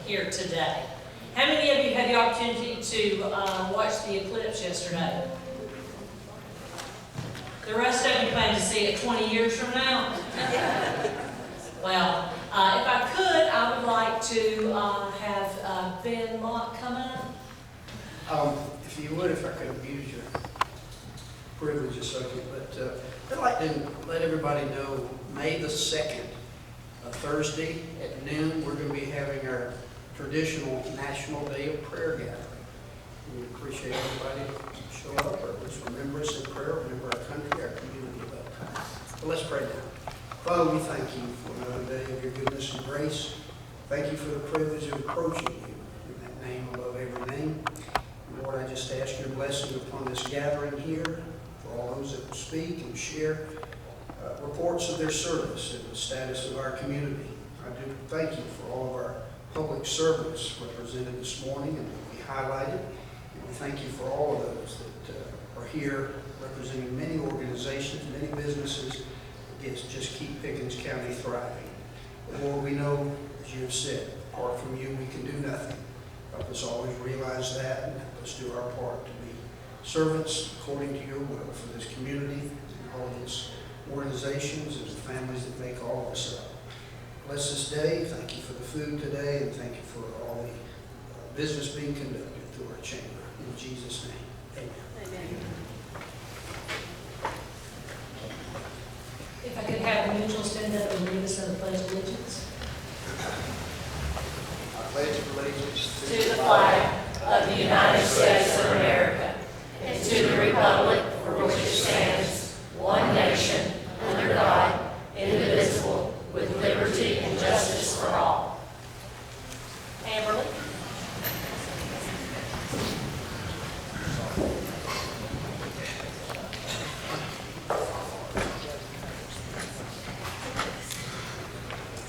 here today. How many of you had the opportunity to watch the eclipse yesterday? The rest of you plan to see it 20 years from now? Well, if I could, I would like to have Ben Mott come up. If you would, if I could abuse your privilege a second, but I'd like to let everybody know May the 2nd, Thursday at noon, we're going to be having our traditional National Day of Prayer gathering. We appreciate everybody show up, or at least remember us in prayer, remember our country, our community at that time. But let's pray now. Father, we thank you for another day of your goodness and grace. Thank you for the privilege of approaching you in that name above every name. Lord, I just ask your blessing upon this gathering here, for all those that will speak and share reports of their service and the status of our community. I do thank you for all of our public servants represented this morning and will be highlighted. And we thank you for all of those that are here representing many organizations, many businesses that just keep Pickens County thriving. Lord, we know, as you have said, apart from you, we can do nothing. Help us always realize that and help us do our part to be servants according to your will for this community and all of its organizations and the families that make all of us up. Bless this day. Thank you for the food today, and thank you for all the business being conducted through our chamber. In Jesus' name, amen. Amen. If I could have the mutual stand up and lead us in the Pledge of Allegiance. I pledge allegiance To the flag of the United States of America and to the republic for which it stands, one nation, under God, indivisible, with liberty and justice for all. Amberle.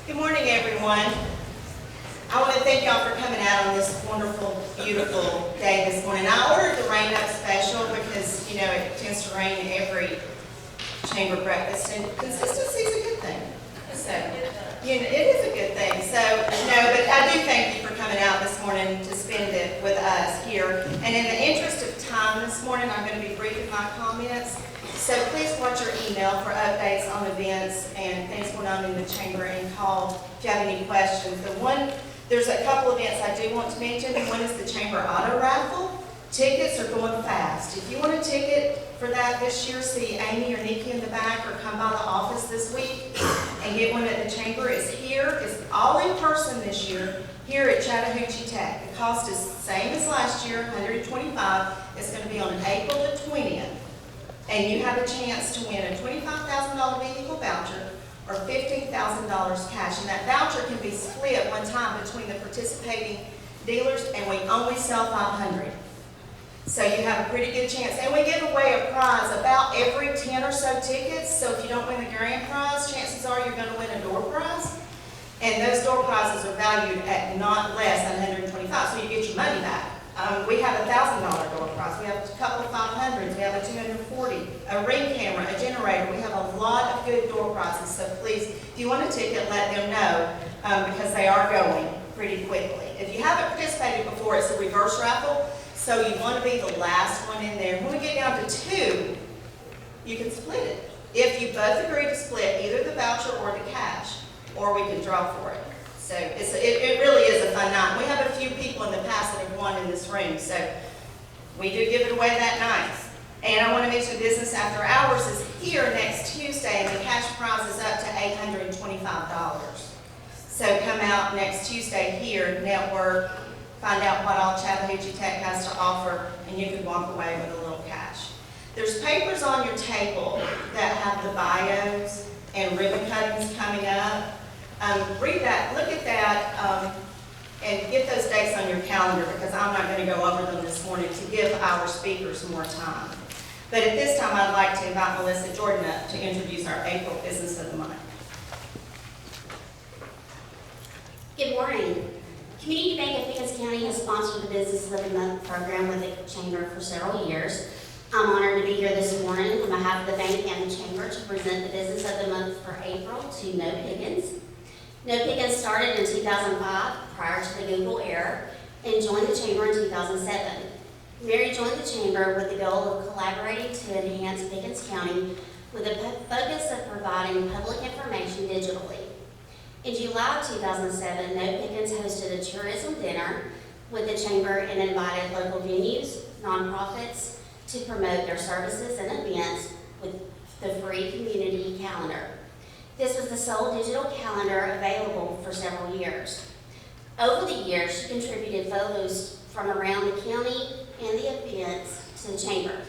Good morning, everyone. I want to thank y'all for coming out on this wonderful, beautiful day this morning. I ordered the rain up special because, you know, it tends to rain every chamber breakfast, and consistency is a good thing. So, you know, it is a good thing. So, no, but I do thank you for coming out this morning to spend it with us here. And in the interest of time this morning, I'm going to be brief in my comments. So please watch your email for updates on events and things going on in the chamber, and call if you have any questions. There's a couple events I do want to mention. One is the chamber auto raffle. Tickets are going fast. If you want a ticket for that this year, see Amy or Nikki in the back, or come by the office this week and get one at the chamber. It's here. It's all in person this year here at Chattahoochee Tech. The cost is the same as last year, $125. It's going to be on April the 20th. And you have a chance to win a $25,000 vehicle voucher or $15,000 cash. And that voucher can be split one time between the participating dealers, and we only sell 500. So you have a pretty good chance. And we give away a prize about every 10 or so tickets. So if you don't win the grand prize, chances are you're going to win a door prize. And those door prizes are valued at not less than $125, so you get your money back. We have a $1,000 door prize. We have a couple of 500s. We have a 240, a ring camera, a generator. We have a lot of good door prizes. So please, if you want a ticket, let them know because they are going pretty quickly. If you haven't participated before, it's a reverse raffle. So you want to be the last one in there. When we get down to 2, you can split it. If you both agree to split either the voucher or the cash, or we can draw for it. So it really is a fun night. We have a few people in the past that have won in this room, so we do give it away that night. And I want to mention Business After Hours is here next Tuesday, and the cash prize is up to $825. So come out next Tuesday here, network, find out what all Chattahoochee Tech has to offer, and you can walk away with a little cash. There's papers on your table that have the bios and ribbon cuttings coming up. Read that, look at that, and get those dates on your calendar, because I'm not going to go over them this morning to give our speakers more time. But at this time, I'd like to invite Melissa Jordan up to introduce our April Business of the Month. Good morning. Community Bank of Pickens County has sponsored the Business of the Month program with the Chamber for several years. I'm honored to be here this morning on behalf of the bank and the Chamber to present the Business of the Month for April to KnowPickens. KnowPickens started in 2005. Prior prior to the Google era and joined the Chamber in 2007. Mary joined the Chamber with the goal of collaborating to enhance Pickens County with a focus of providing public information digitally. In July of 2007, KnowPickens hosted a tourism dinner with the Chamber and invited local venues, nonprofits to promote their services and events with the free community calendar. This was the sole digital calendar available for several years. Over the years, she contributed photos from around the county and the events to the Chamber.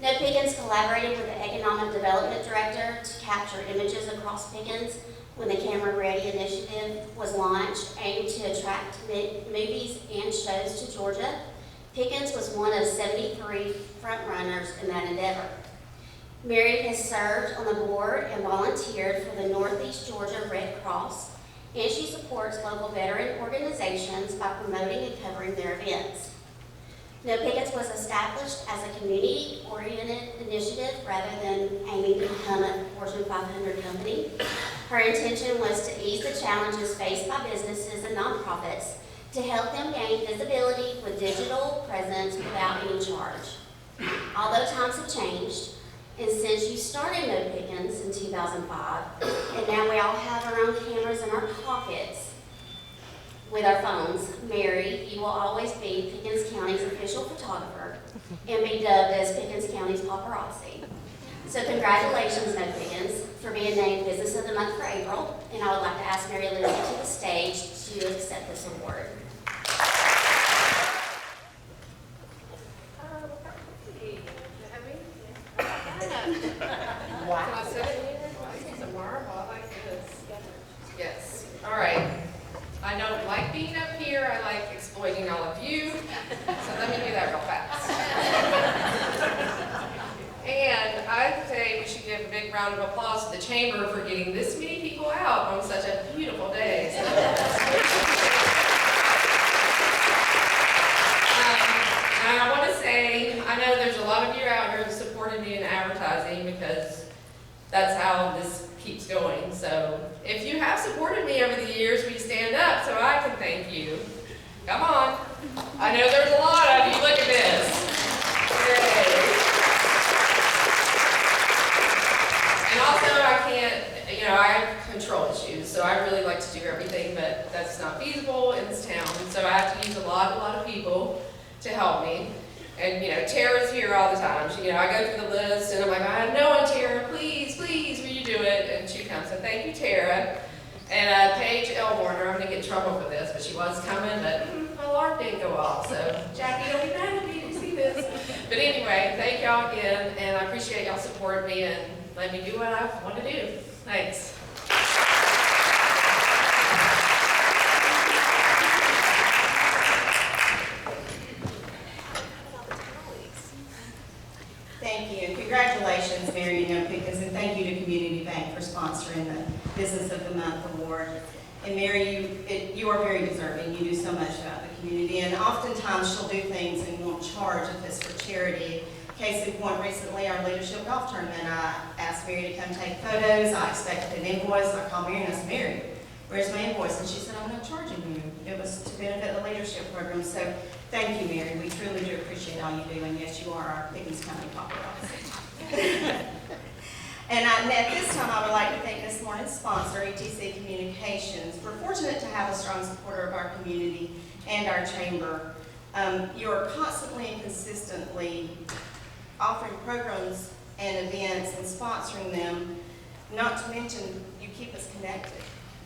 KnowPickens collaborated with the Economic Development Director to capture images across Pickens when the Camera Ready initiative was launched, aimed to attract movies and shows to Georgia. Pickens was one of 73 frontrunners in that endeavor. Mary has served on the board and volunteered for the Northeast Georgia Red Cross, and she supports local veteran organizations by promoting and covering their events. KnowPickens was established as a community-oriented initiative rather than aiming to become a Fortune 500 company. Her intention was to ease the challenges faced by businesses and nonprofits to help them gain visibility with digital presence without any charge. Although times have changed, and since you started KnowPickens in 2005, and now we all have our own cameras in our pockets with our phones, Mary, you will always be Pickens County's official photographer and be dubbed as Pickens County's paparazzi. So congratulations, KnowPickens, for being named Business of the Month for April, and I would like to ask Mary Lizzie to the stage to accept this award. Wow. Can I sit it? This is a marble. I like this. Yes. All right. I don't like being up here. I like exploiting all of you. So let me do that real fast. And I'd say we should give a big round of applause to the Chamber for getting this many people out on such a beautiful day. So, and I want to say, I know there's a lot of you out here who supported me in advertising because that's how this keeps going. So if you have supported me over the years, will you stand up so I can thank you? Come on. I know there's a lot of you. Look at this. Yay. And also I can't, I have control issues, so I really like to do everything, but that's not feasible in this town. So I have to use a lot of people to help me. And, Tara's here all the time. I go through the list, and I'm like, I know one, Tara, please, will you do it? And she comes, so thank you, Tara. And Paige Elwarner, I'm going to get in trouble for this, but she was coming, but my alarm didn't go off. So, Jackie, don't be mad at me, you see this. But anyway, thank y'all again, and I appreciate y'all supporting me and let me do what I want to do. Thanks. Thank you, and congratulations, Mary KnowPickens, and thank you to Community Bank for sponsoring the Business of the Month Award. And Mary, you are very deserving. You do so much about the community, and oftentimes she'll do things and won't charge if it's for charity. Case in point, recently our leadership golf tournament, I asked Mary to come take photos. I expected an invoice. I called Mary and I said, Mary, where's my invoice? And she said, I'm not charging you. It was to benefit the leadership program. So thank you, Mary. We truly do appreciate all you do. And yes, you are our Pickens County paparazzi. And at this time, I would like to thank this morning's sponsor, ETC Communications. We're fortunate to have a strong supporter of our community and our chamber. You are constantly and consistently offering programs and events and sponsoring them, not to mention you keep us connected.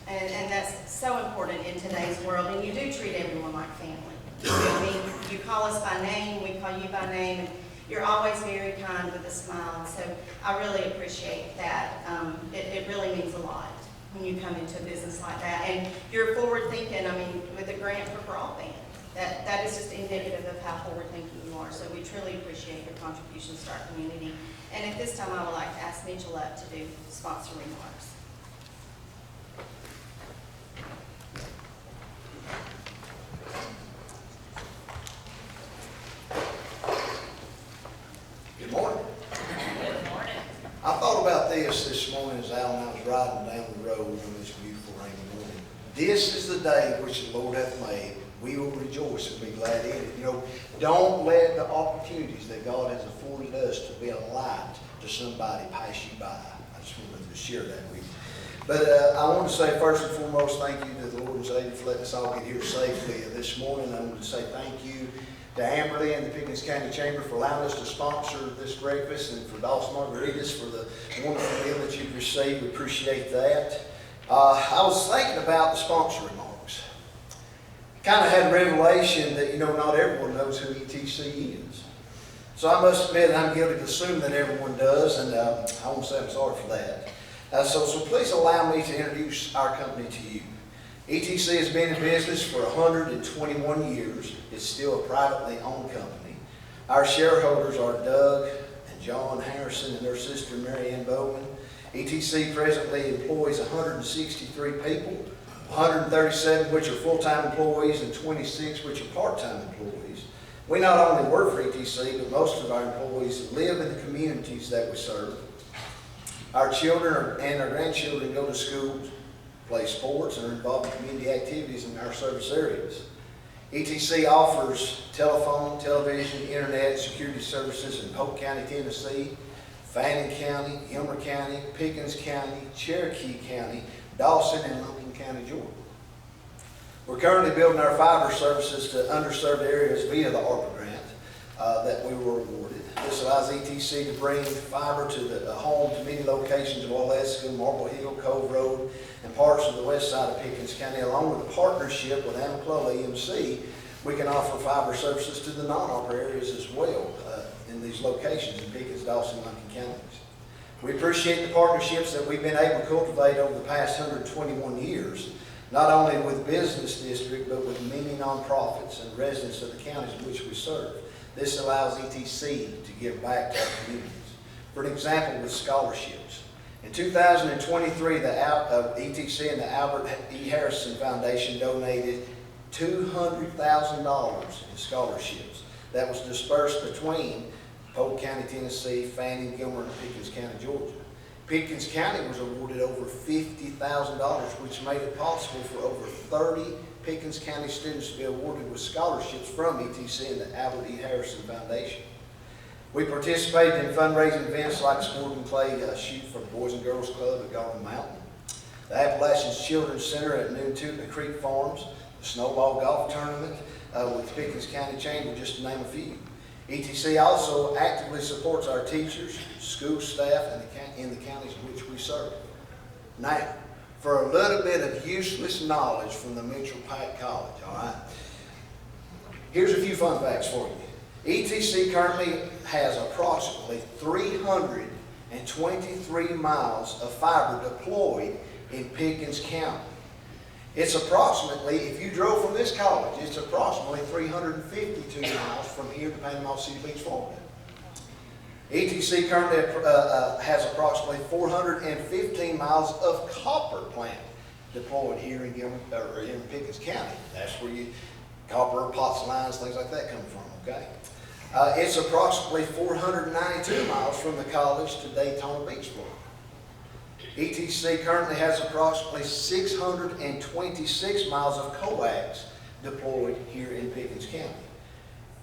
And that's so important in today's world, and you do treat everyone like family. You call us by name, we call you by name, and you're always very kind with a smile, and so I really appreciate that. It really means a lot when you come into a business like that. And you're forward thinking, with the grant for broadband. That is just indicative of how forward thinking you are, so we truly appreciate your contributions to our community. And at this time, I would like to ask Mitchell up to do sponsor remarks. Good morning. Good morning. I thought about this morning as Al and I was riding down the road on this beautiful rainy morning. This is the day which the Lord hath made. We will rejoice and be glad in it. You know, don't let the opportunities that God has afforded us to be a light to somebody pass you by. I just wanted to share that with you. But I want to say first and foremost, thank you to the Lord and Savior for letting us all get here safely this morning. I want to say thank you to Amberle and the Pickens County Chamber for allowing us to sponsor this breakfast, and for Dawson Margaritas for the wonderful meal that you've received. We appreciate that. I was thinking about the sponsor remarks. Kind of had a revelation that, you know, not everyone knows who ETC is. So I must admit I'm guilty of assuming that everyone does, and I won't say I'm sorry for that. So please allow me to introduce our company to you. ETC has been in business for 121 years. It's still a privately owned company. Our shareholders are Doug and John Harrison and their sister Mary Ann Bowman. ETC presently employs 163 people, 137 which are full-time employees and 26 which are part-time employees. We not only work for ETC, but most of our employees live in the communities that we serve. Our children and our grandchildren go to schools, play sports, and are involved in community activities in our service areas. ETC offers telephone, television, internet, security services in Polk County, Tennessee, Fannin County, Elmer County, Pickens County, Cherokee County, Dawson, and Logan County, Georgia. We're currently building our fiber services to underserved areas via the ARPA grant that we were awarded. This allows ETC to bring fiber to the home to many locations of Waleska, Marble Hill, Cove Road, and parts of the west side of Pickens County. Along with a partnership with Amberle EMC, we can offer fiber services to the non-ARPA areas as well in these locations in Pickens, Dawson, and Lincoln counties. We appreciate the partnerships that we've been able to cultivate over the past 121 years, not only with business district, but with many nonprofits and residents of the counties in which we serve. This allows ETC to give back to our communities. For an example, with scholarships. In 2023, the ETC and the Albert E. Harrison Foundation donated $200,000 in scholarships that was dispersed between Polk County, Tennessee, Fannin, Gilmer, and Pickens County, Georgia. Pickens County was awarded over $50,000, which made it possible for over 30 Pickens County students to be awarded with scholarships from ETC and the Albert E. Harrison Foundation. We participated in fundraising events like Sport and Play Shoot for the Boys and Girls Club at Garden Mountain, the Appalachian Children's Center at Noontuba Creek Farms, the Snowball Golf Tournament with Pickens County Chamber, just to name a few. ETC also actively supports our teachers, school staff, and in the counties in which we serve. Now, for a little bit of useless knowledge from the Mitchell Pike College, all right? Here's a few fun facts for you. ETC currently has approximately 323 miles of fiber deployed in Pickens County. It's approximately, if you drove from this college, it's approximately 352 miles from here to Panama City Beach, Florida. ETC currently has approximately 415 miles of copper plant deployed here in Pickens County. That's where copper, pots, lines, things like that come from, okay? It's approximately 492 miles from the college to Daytona Beach, Florida. ETC currently has approximately 626 miles of coax deployed here in Pickens County.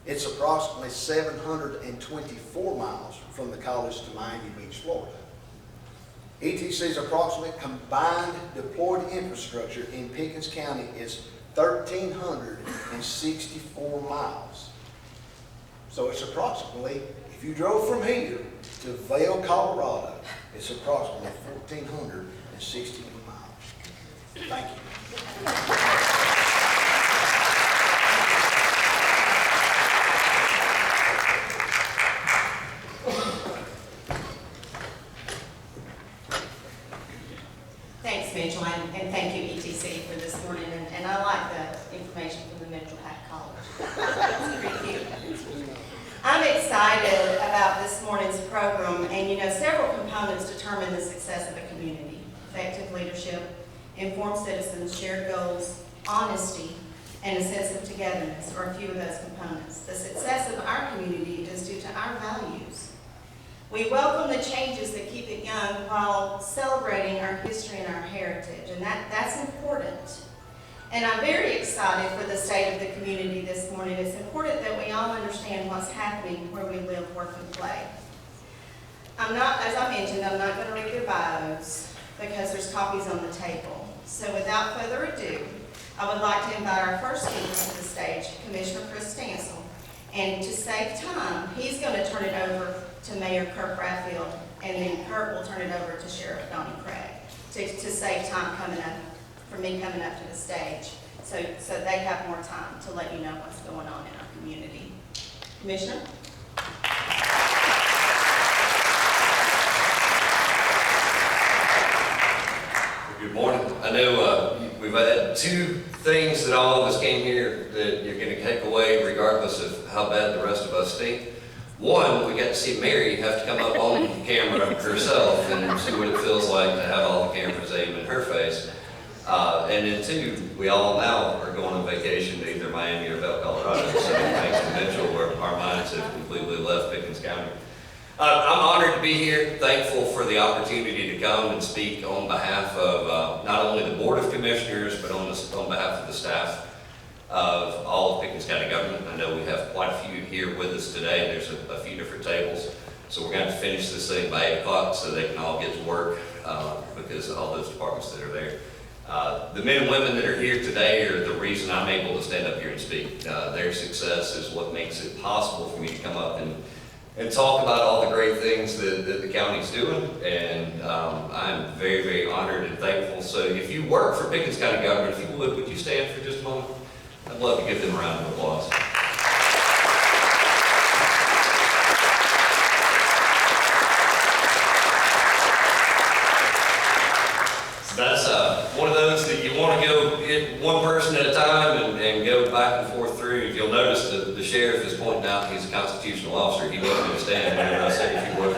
It's approximately 724 miles from the college to Miami Beach, Florida. ETC's approximate combined deployed infrastructure in Pickens County is 1,364 miles. So it's approximately, if you drove from here to Vail, Colorado, it's approximately 1,461 miles. Thank you. Thanks, Mitchell, and thank you, ETC, for this morning. And I like the information from the Mitchell Pike College. It's pretty cute. I'm excited about this morning's program, and several components determine the success of a community. Effective leadership, informed citizens, shared goals, honesty, and a sense of togetherness are a few of those components. The success of our community is due to our values. We welcome the changes that keep it young while celebrating our history and our heritage, and that's important. And I'm very excited for the state of the community this morning. It's important that we all understand what's happening where we live, work, and play. As I mentioned, I'm not going to read their bios because there's copies on the table. So without further ado, I would like to invite our first speaker to the stage, Commissioner Kris Stancil. And to save time, he's going to turn it over to Mayor Kirk Raffield, and then Kirk will turn it over to Sheriff Donnie to save time for me coming up to the stage. So they have more time to let you know what's going on in our community. Commissioner? Good morning. I know we've had two things that all of us came here that you're going to take away regardless of how bad the rest of us stink. One, we got to see Mary have to come up on camera herself and see what it feels like to have all the cameras aimed in her face. And then two, we all now are going on vacation to either Miami or Bell, Colorado. So thanks to Mitchell, where our minds have completely left Pickens County. I'm honored to be here, thankful for the opportunity to come and speak on behalf of not only the Board of Commissioners, but on behalf of the staff of all of Pickens County government. I know we have quite a few here with us today. There's a few different tables. So we're going to have to finish this thing by 8 o'clock so they can all get to work because of all those departments that are there. The men and women that are here today are the reason I'm able to stand up here and speak. Their success is what makes it possible for me to come up and talk about all the great things that the county's doing, and I'm very, very honored and thankful. So if you work for Pickens County government, if you would you stand for just a moment? I'd love to give them a round of applause. So that's one of those that you want to go get one person at a time and go back and forth through. If you'll notice, the sheriff is pointing out he's a constitutional officer. He wasn't going to stand whenever I said if you work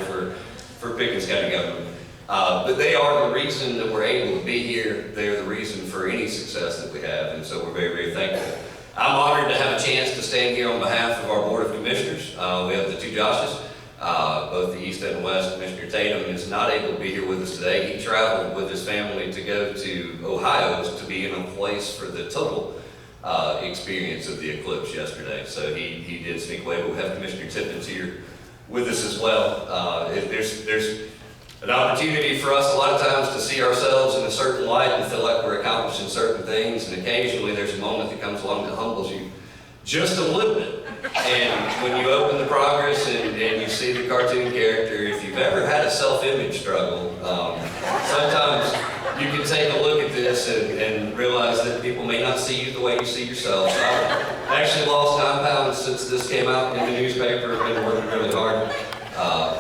for Pickens County government. But they are the reason that we're able to be here. They're the reason for any success that we have, and so we're very, very thankful. I'm honored to have a chance to stand here on behalf of our Board of Commissioners. We have the two Joshes, both the East and West. Commissioner Tatum is not able to be here with us today. He traveled with his family to go to Ohio to be in a place for the total experience of the eclipse yesterday. So he did sneak away, but we have Commissioner Pickens here with us as well. There's an opportunity for us a lot of times to see ourselves in a certain light and feel like we're accomplishing certain things, and occasionally there's a moment that comes along that humbles you just a little bit. And when you open the progress and you see the cartoon character, if you've ever had a self-image struggle, sometimes you can take a look at this and realize that people may not see you the way you see yourself. I've actually lost 9 pounds since this came out in the newspaper. I've been working really hard.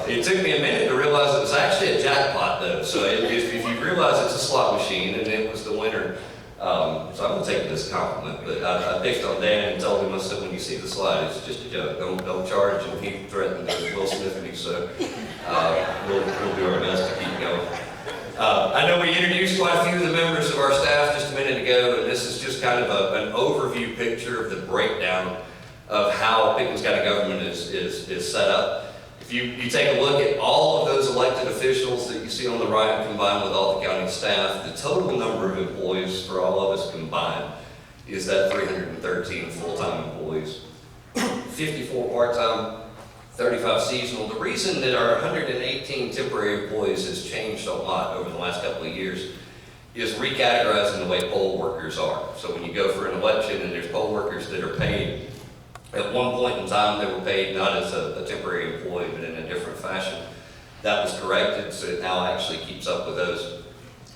It took me a minute to realize it was actually a jackpot though. So if you realize it's a slot machine and it was the winner, so I'm going to take it as a compliment, but I picked on Dan and told him, I said, when you see the slide, it's just a joke. Don't charge. And he threatened to Will Smith me, so we'll do our best to keep going. I know we introduced quite a few of the members of our staff just a minute ago, and this is just kind of an overview picture of the breakdown of how Pickens County government is set up. If you take a look at all of those elected officials that you see on the right combined with all the county staff, the total number of employees for all of us combined is that 313 full-time employees, 54 part-time, 35 seasonal. The reason that our 118 temporary employees has changed a lot over the last couple of years is recategorizing the way poll workers are. So when you go for an election and there's poll workers that are paid, at one point in time they were paid not as a temporary employee but in a different fashion. That was corrected, so it now actually keeps up with those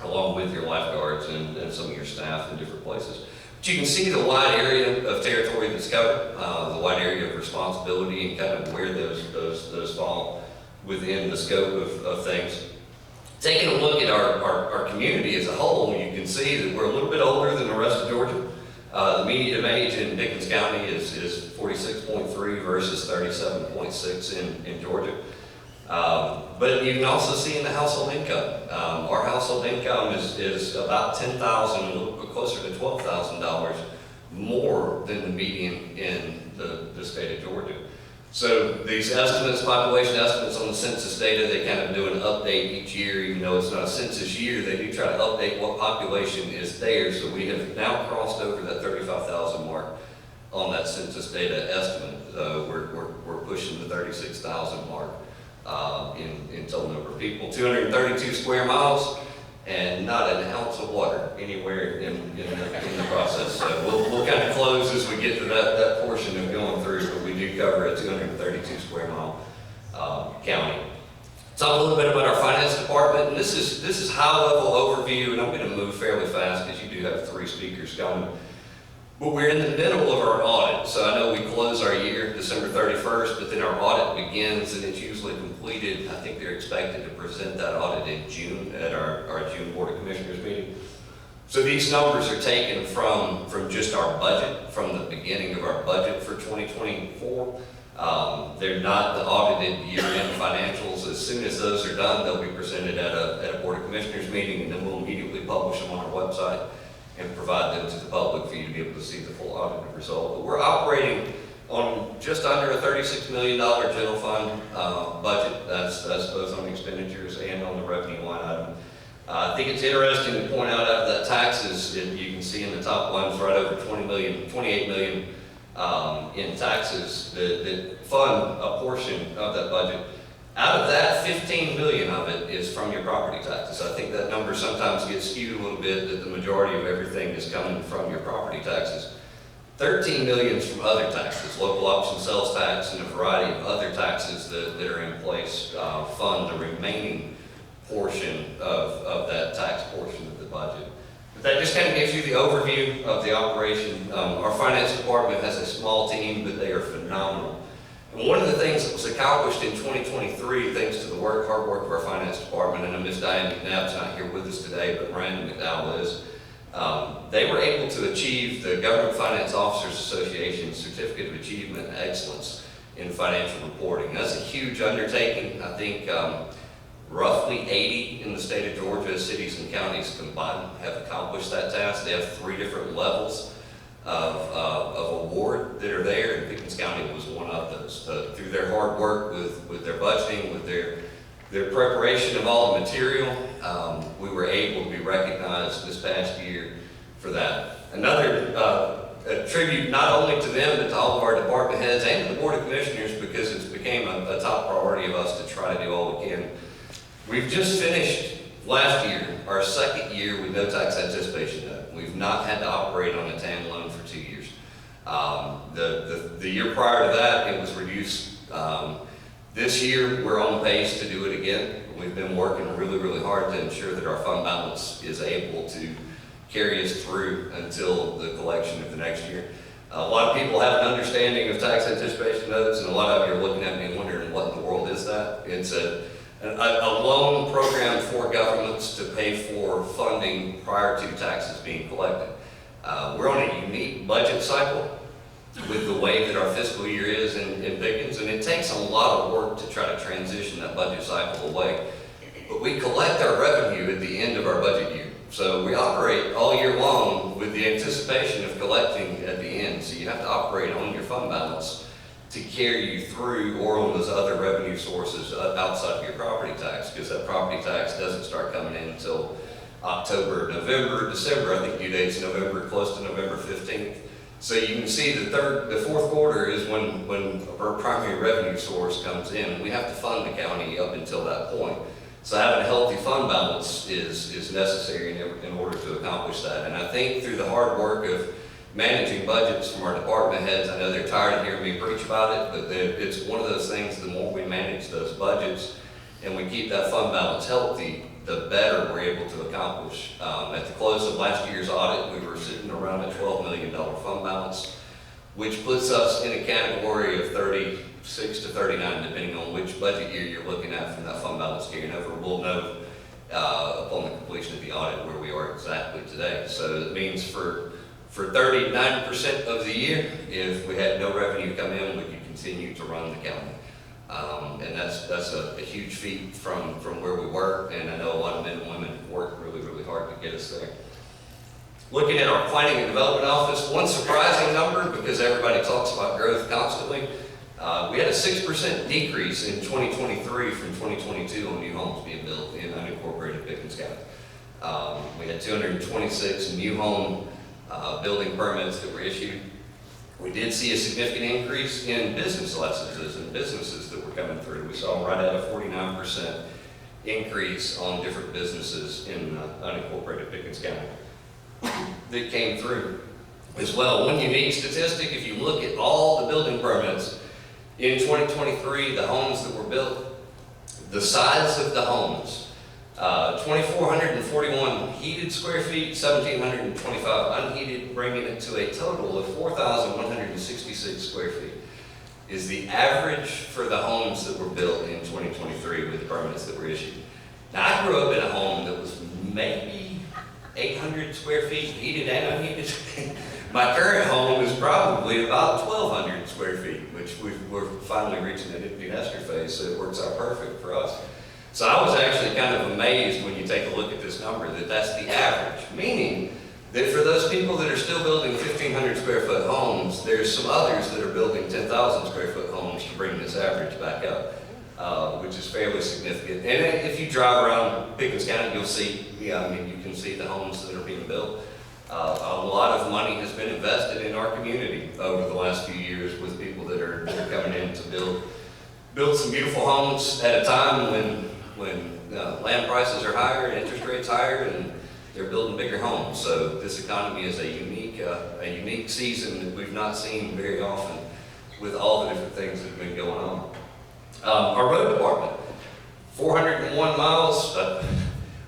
along with your lifeguards and some of your staff in different places. But you can see the wide area of territory that's covered, the wide area of responsibility and kind of where those fall within the scope of things. Taking a look at our community as a whole, you can see that we're a little bit older than the rest of Georgia. The median age in Pickens County is 46.3 versus 37.6 in Georgia. But you can also see in the household income. Our household income is about $10,000, a little bit closer to $12,000 more than the median in the state of Georgia. So these estimates, population estimates on the census data, they kind of do an update each year, even though it's not a census year, they do try to update what population is there. So we have now crossed over that 35,000 mark on that census data estimate. We're pushing the 36,000 mark in total number of people. 232 square miles and not an ounce of water anywhere in the process. So we'll kind of close as we get to that portion of going through, but we do cover a 232 square mile county. Talk a little bit about our finance department, and this is high level overview, and I'm going to move fairly fast because you do have 3 speakers coming. But we're in the middle of our audit, so I know we close our year December 31st, but then our audit begins and it's usually completed. I think they're expected to present that audit in June at our June Board of Commissioners meeting. So these numbers are taken from just our budget, from the beginning of our budget for 2024. They're not the audited year-end financials. As soon as those are done, they'll be presented at a Board of Commissioners meeting, and then we'll immediately publish them on our website and provide them to the public for you to be able to see the full audited result. But we're operating on just under a $36 million general fund budget. That's both on expenditures and on the revenue line item. I think it's interesting to point out after that taxes, you can see in the top lines right over 28 million in taxes that fund a portion of that budget. Out of that, 15 million of it is from your property taxes. I think that number sometimes gets skewed a little bit, that the majority of everything is coming from your property taxes. 13 million is from other taxes, local option sales tax and a variety of other taxes that are in place fund the remaining portion of that tax portion of the budget. But that just kind of gives you the overview of the operation. Our finance department has a small team, but they are phenomenal. And one of the things that was accomplished in 2023, thanks to the hard work of our finance department, and Ms. Diane McNabb's not here with us today, but Brandon McDowell is, they were able to achieve the Government Finance Officers Association Certificate of Achievement and Excellence in Financial Reporting. That's a huge undertaking. I think roughly 80 in the state of Georgia, cities and counties combined, have accomplished that task. They have 3 different levels of award that are there, and Pickens County was one of those. Through their hard work with their budgeting, with their preparation of all the material, we were able to be recognized this past year for that. Another tribute not only to them, but to all of our department heads and to the Board of Commissioners, because it's became a top priority of us to try to do all we can. We've just finished last year, our 2nd year with no tax anticipation note. We've not had to operate on a TAN loan for 2 years. The year prior to that, it was reduced. This year, we're on pace to do it again. We've been working really, really hard to ensure that our fund balance is able to carry us through until the collection of the next year. A lot of people have an understanding of tax anticipation notes, and a lot of you are looking at me and wondering what in the world is that. It's a loan program for governments to pay for funding prior to taxes being collected. We're on a unique budget cycle with the way that our fiscal year is in Pickens, and it takes a lot of work to try to transition that budget cycle away. But we collect our revenue at the end of our budget year. So we operate all year long with the anticipation of collecting at the end. So you have to operate on your fund balance to carry you through, or on those other revenue sources outside of your property tax, because that property tax doesn't start coming in until October, November, December. I think due date's November, close to November 15th. So you can see the 4th quarter is when our primary revenue source comes in. We have to fund the county up until that point. So having a healthy fund balance is necessary in order to accomplish that. And I think through the hard work of managing budgets from our department heads, I know they're tired of hearing me preach about it, but it's one of those things, the more we manage those budgets and we keep that fund balance healthy, the better we're able to accomplish. At the close of last year's audit, we were sitting around a $12 million fund balance, which puts us in a category of 36 to 39, depending on which budget year you're looking at from that fund balance carrying over. We'll know upon the completion of the audit where we are exactly today. So it means for 39% of the year, if we had no revenue come in, we could continue to run the county. And that's a huge feat from where we were, and I know a lot of men and women have worked really, really hard to get us there. Looking at our planning and development office, one surprising number, because everybody talks about growth constantly, We had a 6% decrease in 2023 from 2022 on new homes being built in unincorporated Pickens County. We had 226 new home building permits that were issued. We did see a significant increase in business licenses and businesses that were coming through. We saw right at a 49% increase on different businesses in unincorporated Pickens County that came through as well. One unique statistic, if you look at all the building permits in 2023, the homes that were built, the size of the homes, 2,441 heated square feet, 1,725 unheated, bringing it to a total of 4,166 square feet, is the average for the homes that were built in 2023 with the permits that were issued. Now, I grew up in a home that was maybe 800 square feet, heated and unheated. My current home is probably about 1,200 square feet, which we're finally reaching that empty nester phase, so it works out perfect for us. So I was actually kind of amazed when you take a look at this number that that's the average, meaning that for those people that are still building 1,500 square foot homes, there's some others that are building 10,000 square foot homes to bring this average back up, which is fairly significant. And if you drive around Pickens County, you'll see, you can see the homes that are being built. A lot of money has been invested in our community over the last few years with people that are coming in to build some beautiful homes at a time when land prices are higher, interest rates higher, and they're building bigger homes. So this economy is a unique season that we've not seen very often with all the different things that have been going on. Our road department, 401 miles.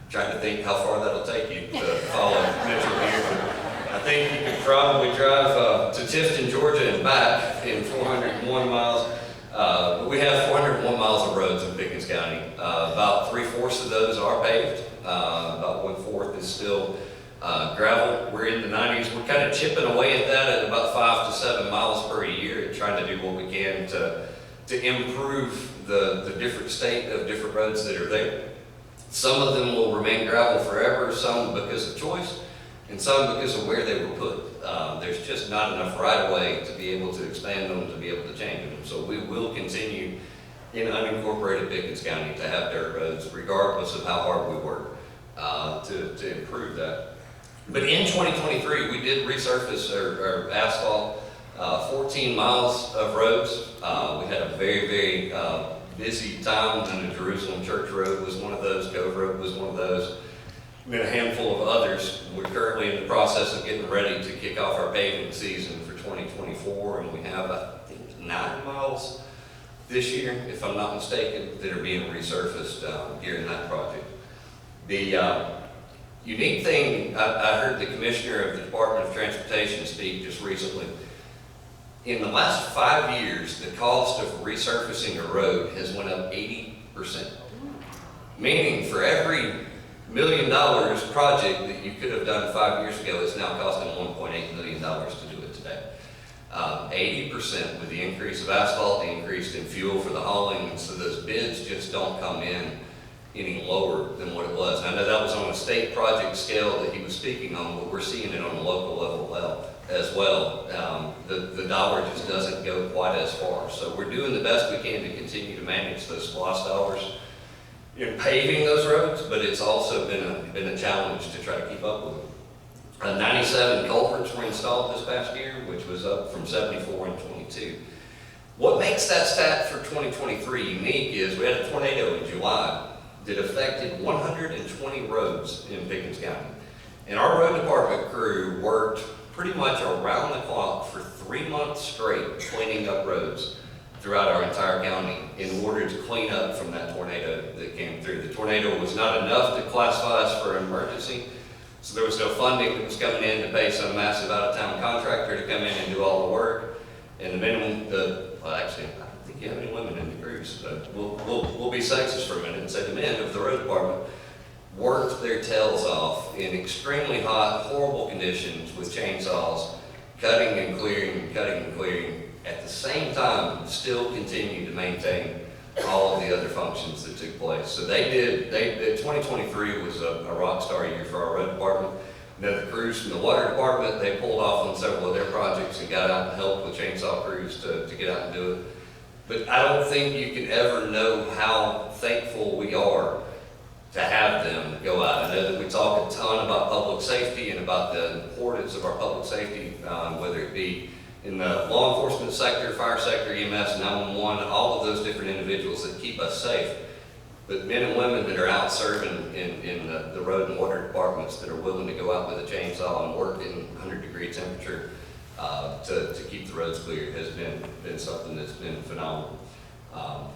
Trying to think how far that'll take you to follow Mitchell here. But I think you could probably drive to Tifton, Georgia and back in 401 miles. But we have 401 miles of roads in Pickens County. About 3/4 of those are paved. About 1/4 is still gravel. We're in the 90s. We're kind of chipping away at that at about 5 to 7 miles per year and trying to do what we can to improve the different state of different roads that are there. Some of them will remain gravel forever, some because of choice, and some because of where they were put. There's just not enough right-of-way to be able to expand them, to be able to change them. So we will continue in unincorporated Pickens County to have dirt roads, regardless of how hard we work to improve that. But in 2023, we did resurface or asphalt 14 miles of roads. We had a very, very busy time, and the Jerusalem Church Road was one of those, Cove Road was one of those, and a handful of others. We're currently in the process of getting ready to kick off our paving season for 2024, and we have, I think, 9 miles this year, if I'm not mistaken, that are being resurfaced during that project. The unique thing, I heard the Commissioner of the Department of Transportation speak just recently. In the last 5 years, the cost of resurfacing a road has went up 80%. Meaning for every $1 million project that you could have done 5 years ago, it's now costing $1.8 million to do it today. 80% with the increase of asphalt, the increase in fuel for the hauling, so those bids just don't come in any lower than what it was. And I know that was on a state project scale that he was speaking on, but we're seeing it on a local level as well. The dollar just doesn't go quite as far. So we're doing the best we can to continue to manage those SPLOST dollars in paving those roads, but it's also been a challenge to try to keep up with them. 97 culverts were installed this past year, which was up from 74 in 22. What makes that stat for 2023 unique is we had a tornado in July that affected 120 roads in Pickens County. And our road department crew worked pretty much around the clock for 3 months straight cleaning up roads throughout our entire county in order to clean up from that tornado that came through. The tornado was not enough to classify us for an emergency, so there was no funding that was coming in to pay some massive out-of-town contractor to come in and do all the work. And the minimum, well actually, I don't think you have any women in the crews, so we'll be sexist for a minute and say the men of the road department worked their tails off in extremely hot, horrible conditions with chainsaws, cutting and clearing, at the same time still continued to maintain all of the other functions that took place. So 2023 was a rock star year for our road department. Now the crews from the water department, they pulled off on several of their projects and got out and helped with chainsaw crews to get out and do it. But I don't think you can ever know how thankful we are to have them go out. I know that we talk a ton about public safety and about the importance of our public safety, whether it be in the law enforcement sector, fire sector, EMS, 911, all of those different individuals that keep us safe. But men and women that are out serving in the road and water departments that are willing to go out with a chainsaw and work in 100-degree temperature to keep the roads clear has been something that's been phenomenal.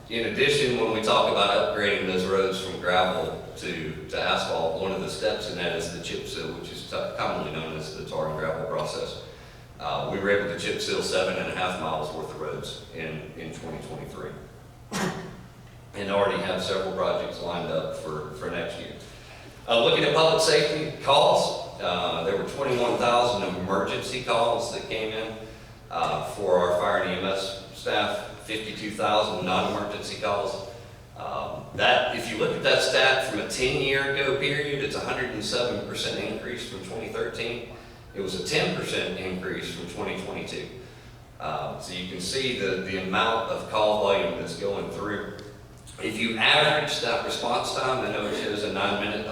In addition, when we talk about upgrading those roads from gravel to asphalt, one of the steps in that is the chip seal, which is commonly known as the tar and gravel process. We were able to chip seal 7.5 miles worth of roads in 2023. And already have several projects lined up for next year. Looking at public safety calls, there were 21,000 emergency calls that came in for our fire and EMS staff, 52,000 non-emergency calls. That, if you look at that stat from a 10-year ago period, it's a 107% increase from 2013. It was a 10% increase from 2022. So you can see the amount of call volume that's going through. If you average that response time, I know it shows a 9 minute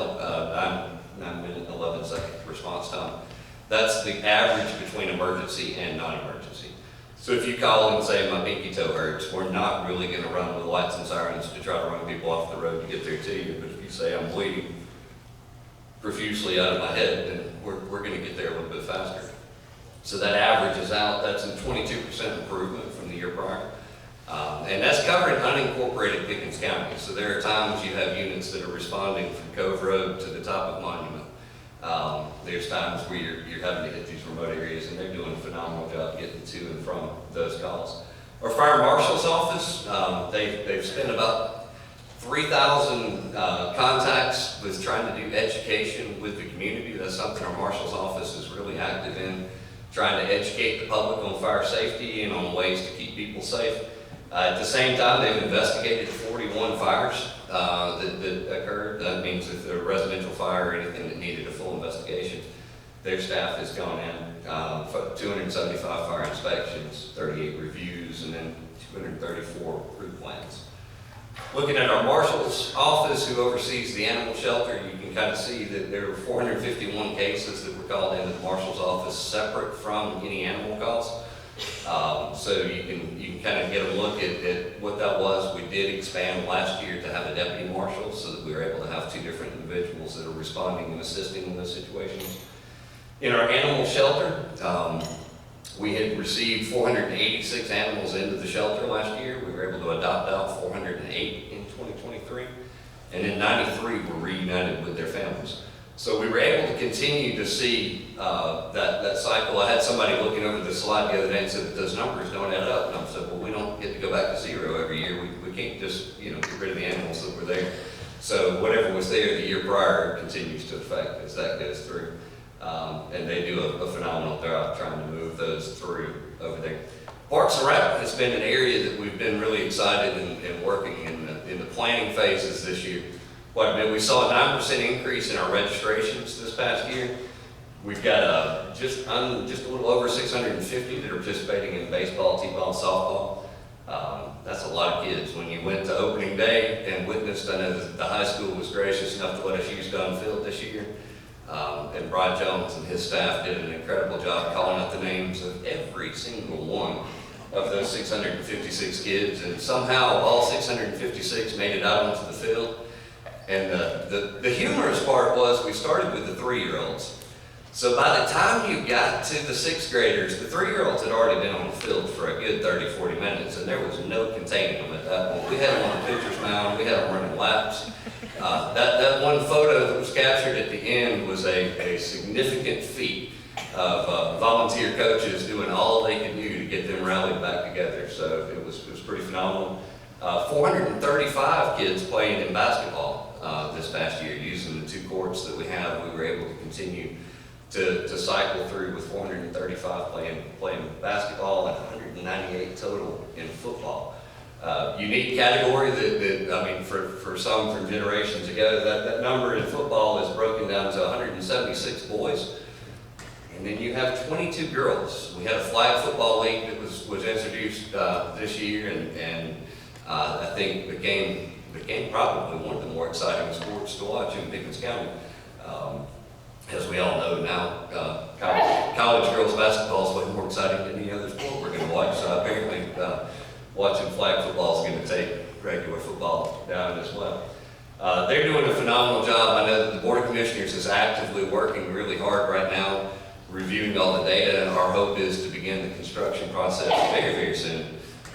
11 second response time. That's the average between emergency and non-emergency. So if you call and say, my pinky toe hurts, we're not really going to run with lights and sirens to try to run people off the road to get there to you. But if you say, I'm bleeding profusely out of my head, then we're going to get there a little bit faster. So that averages out. That's a 22% improvement from the year prior. And that's covering unincorporated Pickens County. So there are times you have units that are responding from Cove Road to the top of Monument. There's times where you're having to hit these remote areas, and they're doing a phenomenal job getting to and from those calls. Our fire marshal's office, they've spent about 3,000 contacts with trying to do education with the community. That's something our marshal's office is really active in, trying to educate the public on fire safety and on ways to keep people safe. At the same time, they've investigated 41 fires that occurred. That means if there were a residential fire or anything that needed a full investigation, their staff has gone in, 275 fire inspections, 38 reviews, and then 234 route plans. Looking at our marshal's office, who oversees the animal shelter, you can kind of see that there were 451 cases that were called into the marshal's office separate from any animal calls. So you can kind of get a look at what that was. We did expand last year to have a deputy marshal so that we were able to have 2 different individuals that are responding and assisting in those situations. In our animal shelter, we had received 486 animals into the shelter last year. We were able to adopt out 408 in 2023, and then 93 were reunited with their families. So we were able to continue to see that cycle. I had somebody looking over the slide the other day and said, those numbers don't add up. And I said, well, we don't get to go back to 0 every year. We can't just get rid of the animals that were there. So whatever was there the year prior continues to affect as that goes through. And they do a phenomenal job trying to move those through over there. Parks and Rec has been an area that we've been really excited and working in the planning phases this year. Quite a bit. We saw a 9% increase in our registrations this past year. We've got just a little over 650 that are participating in baseball, t-ball, softball. That's a lot of kids. When you went to opening day and witnessed, I know that the high school was gracious enough to let us use Dunn Field this year. And Brian Jones and his staff did an incredible job calling out the names of every single one of those 656 kids. And somehow all 656 made it out onto the field. And the humorous part was we started with the 3-year-olds. So by the time you got to the 6th graders, the 3-year-olds had already been on the field for a good 30, 40 minutes, and there was no containing them at that point. We had them on a pitcher's mound, we had them running laps. That one photo that was captured at the end was a significant feat of volunteer coaches doing all they could do to get them rallied back together. So it was pretty phenomenal. 435 kids playing in basketball this past year using the 2 courts that we have. We were able to continue to cycle through with 435 playing basketball and 198 total in football. Unique category that I mean, for some from generations ago, that number in football is broken down to 176 boys And then you have 22 girls. We had a flag football league that was introduced this year, and I think became probably one of the more exciting sports to watch in Pickens County. As we all know now, college girls basketball is way more exciting than any other sport we're going to watch. So apparently, watching flag football is going to take regular football down as well. They're doing a phenomenal job. I know that the Board of Commissioners is actively working really hard right now, reviewing all the data, and our hope is to begin the construction process very, very soon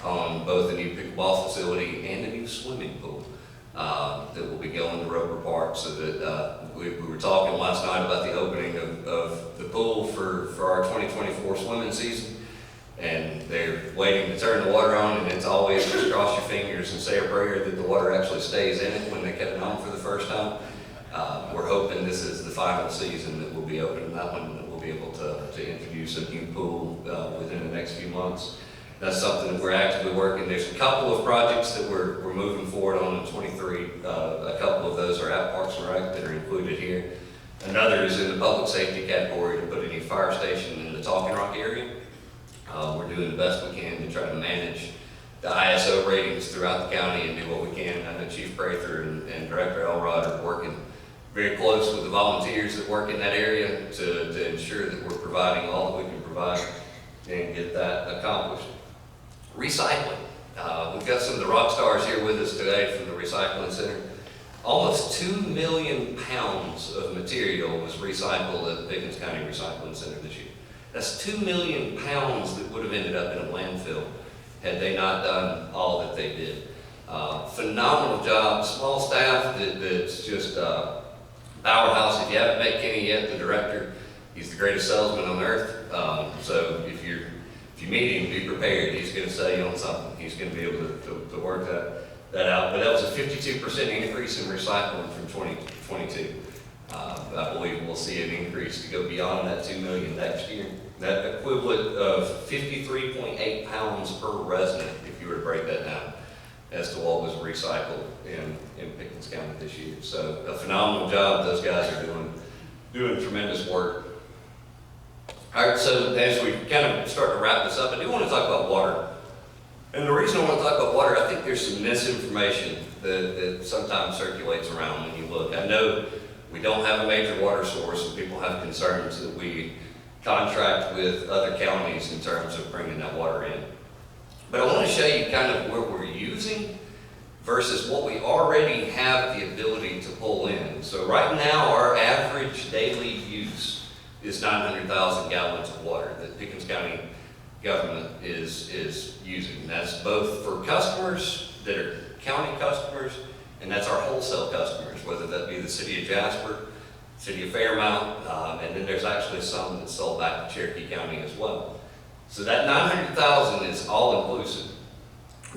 on both the new pickleball facility and a new swimming pool that will be going to Roper Park. So that we were talking last night about the opening of the pool for our 2024 swimming season, and they're waiting to turn the water on, and it's always just cross your fingers and say a prayer that the water actually stays in it when they cut it on for the first time. We're hoping this is the final season that we'll be opening that one, and we'll be able to introduce a new pool within the next few months. That's something that we're actively working. There's a couple of projects that we're moving forward on in 23. A couple of those are at Parks and Rec that are included here. Another is in the public safety category to put a new fire station in the Talking Rock area. We're doing the best we can to try to manage the ISO ratings throughout the county and do what we can. I know Chief Prather and Director Elrod are working very close with the volunteers that work in that area to ensure that we're providing all that we can provide and get that accomplished. Recycling. We've got some of the rock stars here with us today from the recycling center. Almost 2 million pounds of material was recycled at the Pickens County Recycling Center this year. That's 2 million pounds that would have ended up in a landfill had they not done all that they did. Phenomenal job, small staff that's just powerhouse. If you haven't met Kenny yet, the director, he's the greatest salesman on earth. So if you meet him, be prepared. He's going to sell you on something. He's going to be able to work that out. But that was a 52% increase in recycling from 2022. I believe we'll see an increase to go beyond that 2 million next year. That equivalent of 53.8 pounds per resident, if you were to break that down, as to what was recycled in Pickens County this year. So a phenomenal job. Those guys are doing tremendous work. All right, so as we kind of start to wrap this up, I do want to talk about water. And the reason I want to talk about water, I think there's some misinformation that sometimes circulates around when you look. I know we don't have a major water source, and people have concerns that we contract with other counties in terms of bringing that water in. But I want to show you kind of where we're using versus what we already have the ability to pull in. So right now, our average daily use is 900,000 gallons of water that Pickens County government is using. That's both for customers that are county customers, and that's our wholesale customers, whether that be the city of Jasper, city of Fairmount, and then there's actually some that's sold back to Cherokee County as well. So that 900,000 is all inclusive.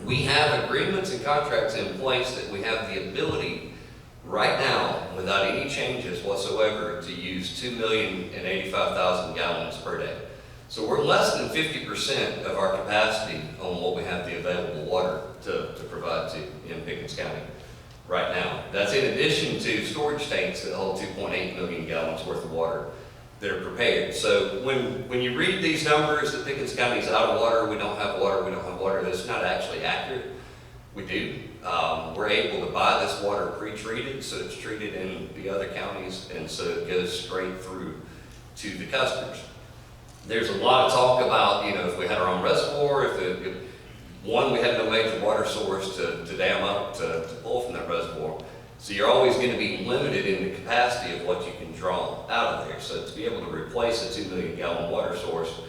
We have agreements and contracts in place that we have the ability right now, without any changes whatsoever, to use 2,085,000 gallons per day. So we're less than 50% of our capacity on what we have the available water to provide to in Pickens County right now. That's in addition to storage tanks that hold 2.8 million gallons worth of water that are prepared. So when you read these numbers that Pickens County is out of water, we don't have water, that's not actually accurate. We do. We're able to buy this water pre-treated, so it's treated in the other counties, and so it goes straight through to the customers. There's a lot of talk about, if we had our own reservoir, if we had no major water source to dam up, to pull from that reservoir. So you're always going to be limited in the capacity of what you can draw out of there. So to be able to replace a 2 million gallon water source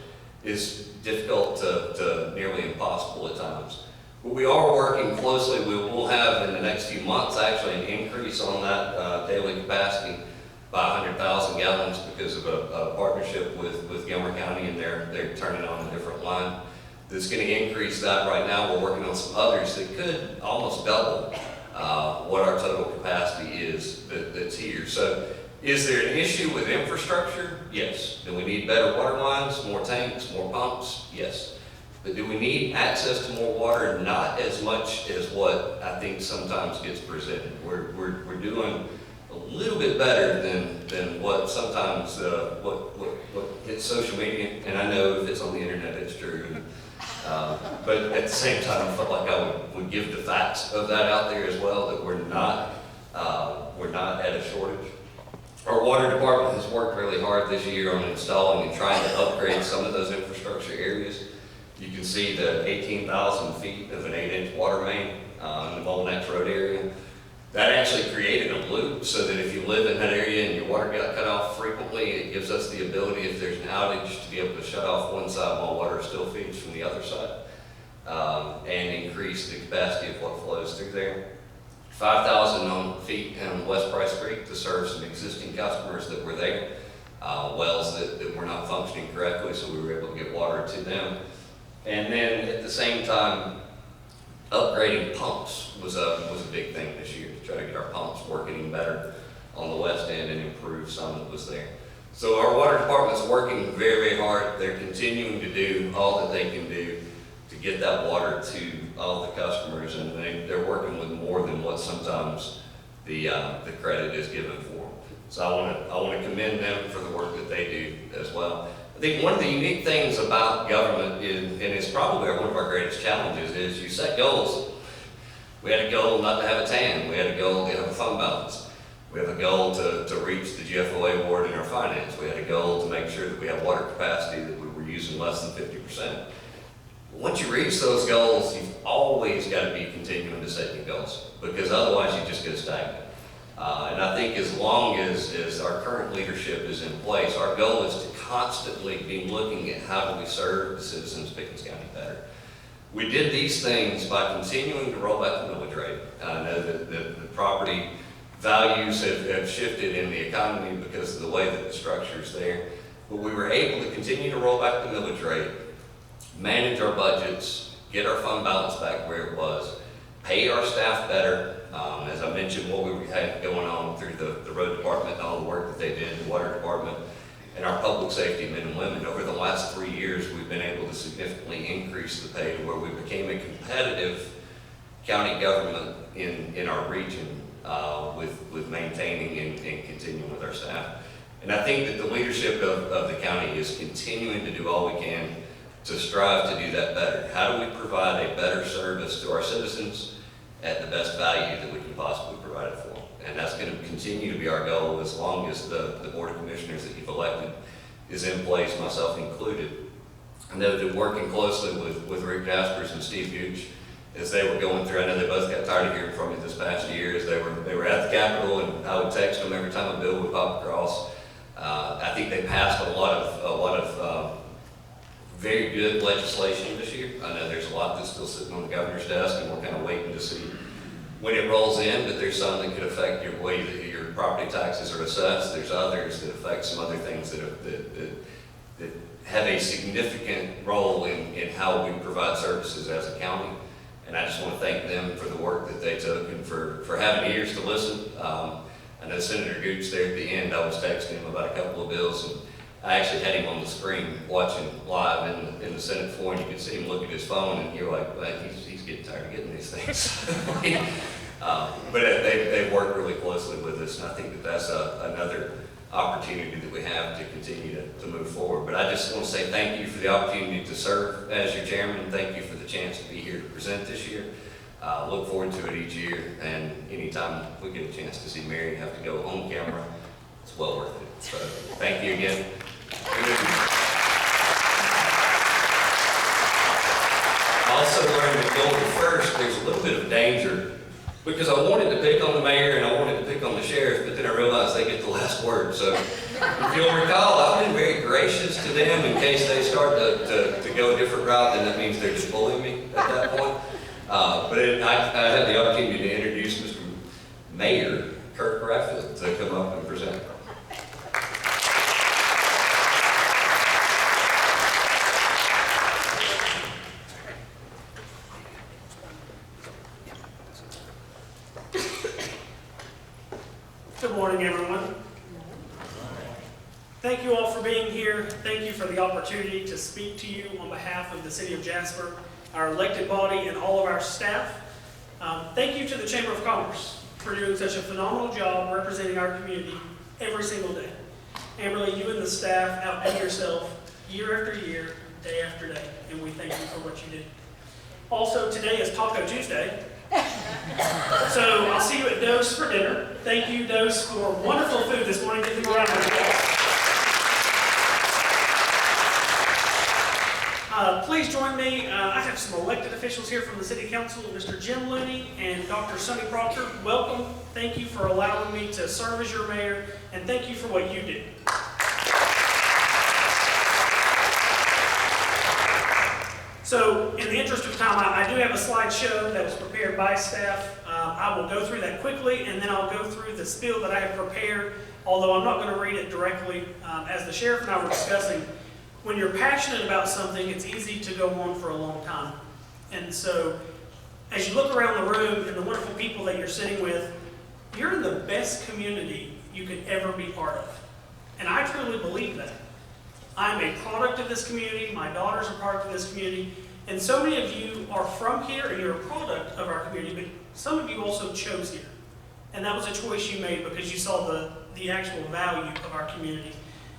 is difficult to nearly impossible at times. But we are working closely. We will have in the next few months actually an increase on that daily capacity by 100,000 gallons because of a partnership with Gilmer County, and they're turning on a different line that's going to increase that. Right now we're working on some others that could almost double what our total capacity is that's here. So is there an issue with infrastructure? Yes. Do we need better water lines, more tanks, more pumps? Yes. But do we need access to more water? Not as much as what I think sometimes gets presented. We're doing a little bit better than what sometimes, what hits social media, and I know if it's on the internet, it's true. But at the same time, I felt like I would give the facts of that out there as well, that we're not at a shortage. Our water department has worked really hard this year on installing and trying to upgrade some of those infrastructure areas. You can see the 18,000 feet of an 8-inch water main in the Molnex Road area. That actually created a loop so that if you live in that area and your water got cut off frequently, it gives us the ability, if there's an outage, to be able to shut off one side while water still feeds from the other side, and increase the capacity of what flows through there. 5,000 feet in West Price Creek to serve some existing customers that were there, wells that were not functioning correctly, so we were able to get water to them. And then at the same time, upgrading pumps was a big thing this year, to try to get our pumps working even better on the west end and improve some that was there. So our water department's working very, very hard. They're continuing to do all that they can do to get that water to all the customers, and they're working with more than what sometimes the credit is given for. So I want to commend them for the work that they do as well. I think one of the unique things about government is, and it's probably one of our greatest challenges, is you set goals. We had a goal not to have a TAN. We had a goal to have a fund balance. We have a goal to reach the GFOA award in our finance. We had a goal to make sure that we have water capacity, that we were using less than 50%. Once you reach those goals, you've always got to be continuing to set new goals, because otherwise you just get stagnant. And I think as long as our current leadership is in place, our goal is to constantly be looking at how do we serve the citizens of Pickens County better. We did these things by continuing to roll back the millage rate. I know that the property values have shifted in the economy because of the way that the structure is there, but we were able to continue to roll back the millage rate, manage our budgets, get our fund balance back where it was, pay our staff better. As I mentioned, what we had going on through the road department and all the work that they did, the water department, and our public safety men and women. Over the last 3 years, we've been able to significantly increase the pay to where we became a competitive county government in our region with maintaining and continuing with our staff. And I think that the leadership of the county is continuing to do all we can to strive to do that better. How do we provide a better service to our citizens at the best value that we can possibly provide it for them? And that's going to continue to be our goal as long as the Board of Commissioners that you've elected is in place, myself included. I know that working closely with Rick Jaspers and Steve Gooch as they were going through, I know they both got tired of hearing from me this past year as they were at the Capitol, and I would text them every time a bill would pop across. I think they passed a lot of very good legislation this year. I know there's a lot that's still sitting on the governor's desk, and we're kind of waiting to see when it rolls in, but there's some that could affect your way that your property taxes are assessed. There's others that affect some other things that have a significant role in how we provide services as a county. And I just want to thank them for the work that they took and for having ears to listen. I know Senator Gooch there at the end, I was texting him about a couple of bills, and I actually had him on the screen watching live in the Senate floor, and you could see him look at his phone, and you're like, well, he's getting tired of getting these things. But they work really closely with us, and I think that that's another opportunity that we have to continue to move forward. But I just want to say thank you for the opportunity to serve as your chairman, and thank you for the chance to be here to present this year. Look forward to it each year, and anytime we get a chance to see Mary have to go on camera, it's well worth it. So thank you again. I also learned that going first, there's a little bit of danger, because I wanted to pick on the mayor and I wanted to pick on the sheriff, but then I realized they get the last word. So if you'll recall, I've been very gracious to them in case they start to go a different route, then that means they're just bullying me at that point. But I had the opportunity to introduce Mr. Mayor Kirk Raffield to come up and present. Good morning, everyone. Thank you all for being here. Thank you for the opportunity to speak to you on behalf of the City of Jasper, our elected body, and all of our staff. Thank you to the Chamber of Commerce for doing such a phenomenal job representing our community every single day. Amberle, you and the staff outdo yourself year after year, day after day, and we thank you for what you do. Also, today is Taco Tuesday, so I'll see you at Doe's for dinner. Thank you, Doe's, for wonderful food this morning. Give them a round of applause. Please join me. I have some elected officials here from the City Council, Mr. Jim Looney and Dr. Sonny Proctor. Welcome. Thank you for allowing me to serve as your mayor, and thank you for what you do. So, in the interest of time, I do have a slideshow that was prepared by staff. I will go through that quickly, and then I'll go through the spiel that I have prepared, although I'm not going to read it directly. As the sheriff and I were discussing, when you're passionate about something, it's easy to go on for a long time. And so, as you look around the room and the wonderful people that you're sitting with, you're in the best community you could ever be part of. And I truly believe that. I'm a product of this community, my daughter's a product of this community, and so many of you are from here and you're a product of our community, but some of you also chose here. And that was a choice you made because you saw the actual value of our community.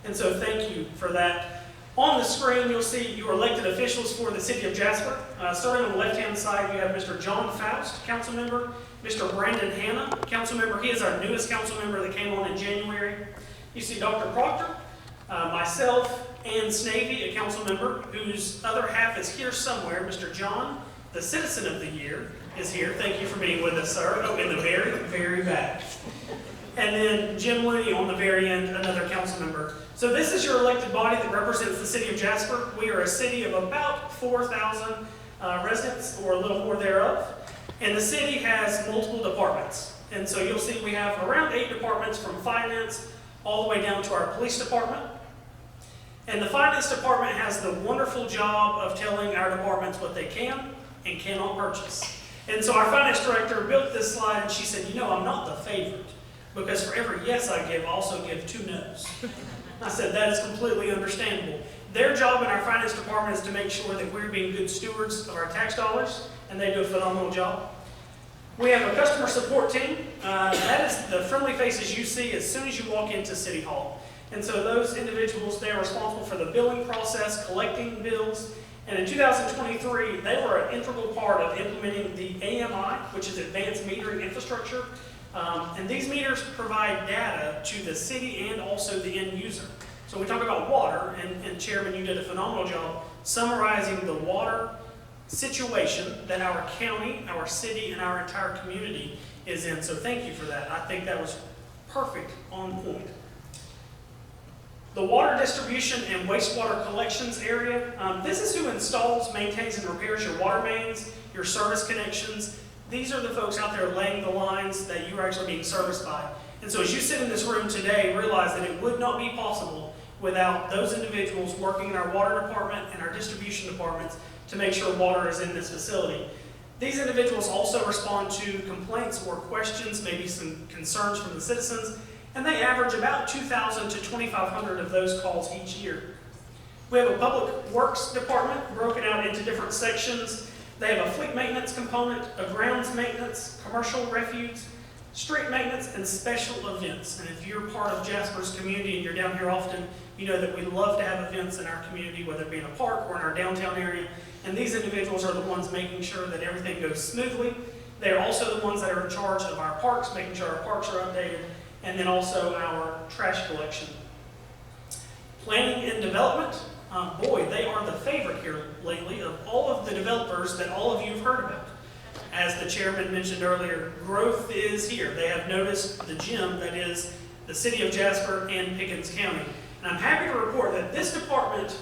And so thank you for that. On the screen, you'll see your elected officials for the City of Jasper. Starting on the left-hand side, you have Mr. John Faust, council member, Mr. Brandon Hanna, council member. He is our newest council member that came on in January. You see Dr. Proctor, myself, and Snavy, a council member, whose other half is here somewhere. Mr. John, the Citizen of the Year, is here. Thank you for being with us, sir. Oh, in the very, very back. And then Jim Looney on the very end, another council member. So this is your elected body that represents the City of Jasper. We are a city of about 4,000 residents, or a little more thereof. And the city has multiple departments. And so you'll see we have around 8 departments, from finance all the way down to our police department. And the finance department has the wonderful job of telling our departments what they can and cannot purchase. And so our finance director built this slide, and she said, you know, I'm not the favorite, because for every yes I give, I also give 2 no's. I said, that is completely understandable. Their job in our finance department is to make sure that we're being good stewards of our tax dollars, and they do a phenomenal job. We have a customer support team. That is the friendly faces you see as soon as you walk into City Hall. And so those individuals, they are responsible for the billing process, collecting bills. And in 2023, they were an integral part of implementing the AMI, which is Advanced Metering Infrastructure. And these meters provide data to the city and also the end user. So we talk about water, and Chairman, you did a phenomenal job summarizing the water situation that our county, our city, and our entire community is in. So thank you for that. I think that was perfect, on point. The water distribution and wastewater collections area, this is who installs, maintains, and repairs your water mains, your service connections. These are the folks out there laying the lines that you are actually being serviced by. And so as you sit in this room today, realize that it would not be possible without those individuals working in our water department and our distribution departments to make sure water is in this facility. These individuals also respond to complaints or questions, maybe some concerns from the citizens, and they average about 2,000 to 2,500 of those calls each year. We have a public works department broken out into different sections. They have a fleet maintenance component, a grounds maintenance, commercial refuse, street maintenance, and special events. And if you're part of Jasper's community and you're down here often, you know that we love to have events in our community, whether it be in a park or in our downtown area. And these individuals are the ones making sure that everything goes smoothly. They're also the ones that are in charge of our parks, making sure our parks are updated, and then also our trash collection. Planning and development, boy, they are the favorite here lately of all of the developers that all of you have heard about. As the chairman mentioned earlier, growth is here. They have noticed the gem that is the City of Jasper and Pickens County. And I'm happy to report that this department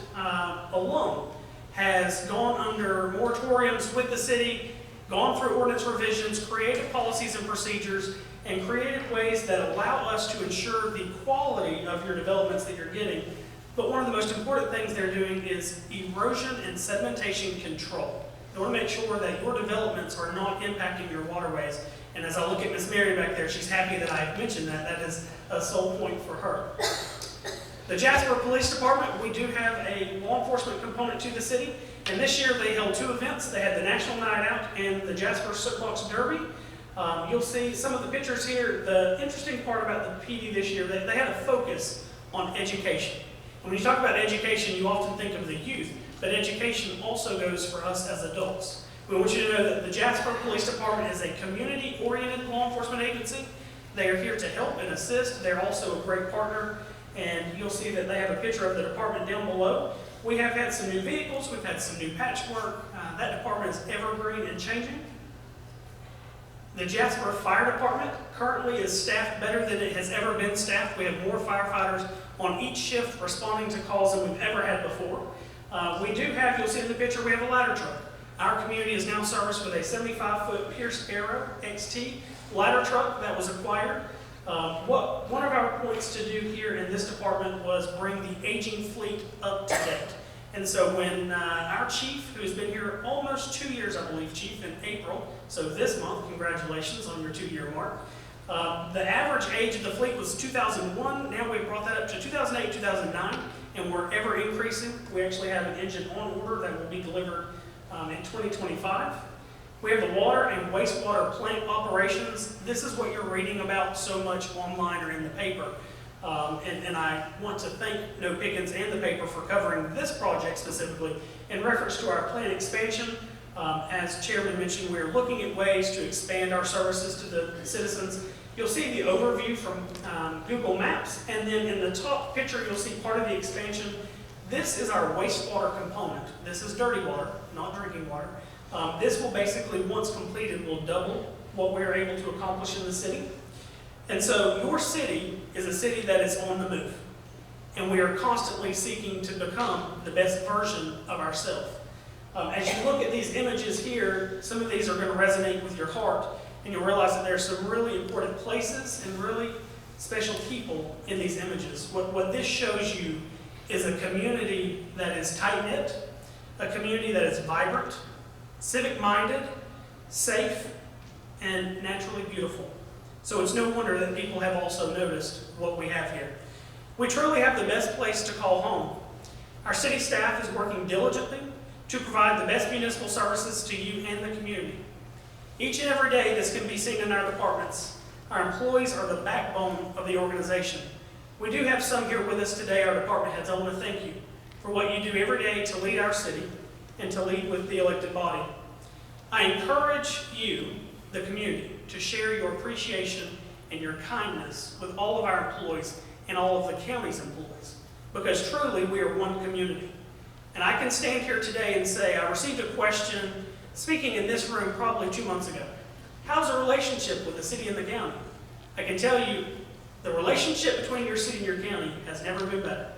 alone has gone under moratoriums with the city, gone through ordinance revisions, created policies and procedures, and created ways that allow us to ensure the quality of your developments that you're getting. But one of the most important things they're doing is erosion and sedimentation control. They want to make sure that your developments are not impacting your waterways. And as I look at Miss Mary back there, she's happy that I mentioned that. That is a sole point for her. The Jasper Police Department, we do have a law enforcement component to the city. And this year they held 2 events. They had the National Night Out and the Jasper Soapbox Derby. You'll see some of the pictures here. The interesting part about the PD this year, they had a focus on education. And when you talk about education, you often think of the youth, but education also goes for us as adults. We want you to know that the Jasper Police Department is a community-oriented law enforcement agency. They are here to help and assist. They're also a great partner, and you'll see that they have a picture of the department down below. We have had some new vehicles. We've had some new patchwork. That department is evergreen and changing. The Jasper Fire Department currently is staffed better than it has ever been staffed. We have more firefighters on each shift responding to calls than we've ever had before. We do have, you'll see in the picture, we have a ladder truck. Our community is now serviced with a 75-foot Pierce Arrow XT ladder truck that was acquired. One of our points to do here in this department was bring the aging fleet up to date. And so when our chief, who has been here almost 2 years, I believe, Chief, in April, so this month, congratulations on your 2-year mark. The average age of the fleet was 2001. Now we've brought that up to 2008, 2009, and we're ever increasing. We actually have an engine on order that will be delivered in 2025. We have the water and wastewater plant operations. This is what you're reading about so much online or in the paper. And I want to thank KnowPickens and the paper for covering this project specifically. In reference to our plant expansion, as Chairman mentioned, we're looking at ways to expand our services to the citizens. You'll see the overview from Google Maps, and then in the top picture, you'll see part of the expansion. This is our wastewater component. This is dirty water, not drinking water. This will basically, once completed, will double what we're able to accomplish in the city. And so your city is a city that is on the move. And we are constantly seeking to become the best version of ourselves. As you look at these images here, some of these are going to resonate with your heart, and you'll realize that there are some really important places and really special people in these images. What this shows you is a community that is tight-knit, a community that is vibrant, civic-minded, safe, and naturally beautiful. So it's no wonder that people have also noticed what we have here. We truly have the best place to call home. Our city staff is working diligently to provide the best municipal services to you and the community. Each and every day this can be seen in our departments. Our employees are the backbone of the organization. We do have some here with us today, our department heads. I want to thank you for what you do every day to lead our city and to lead with the elected body. I encourage you, the community, to share your appreciation and your kindness with all of our employees and all of the county's employees, because truly we are one community. And I can stand here today and say I received a question speaking in this room probably 2 months ago. How's the relationship with the city and the county? I can tell you the relationship between your city and your county has never been better.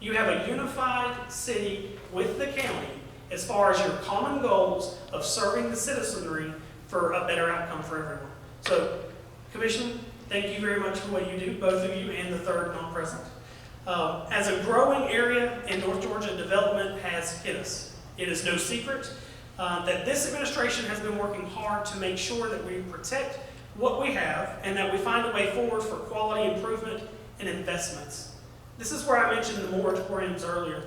You have a unified city with the county as far as your common goals of serving the citizenry for a better outcome for everyone. So, Commission, thank you very much for what you do, both of you and the third non-present. As a growing area in North Georgia, development has hit us. It is no secret that this administration has been working hard to make sure that we protect what we have and that we find a way forward for quality improvement and investments. This is where I mentioned the moratoriums earlier.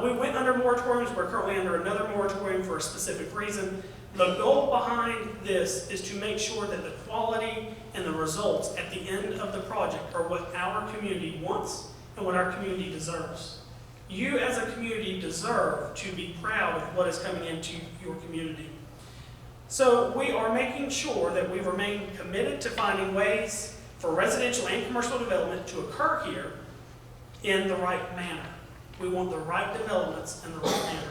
We went under moratoriums. We're currently under another moratorium for a specific reason. The goal behind this is to make sure that the quality and the results at the end of the project are what our community wants and what our community deserves. You as a community deserve to be proud of what is coming into your community. So we are making sure that we remain committed to finding ways for residential and commercial development to occur here in the right manner. We want the right developments in the right manner.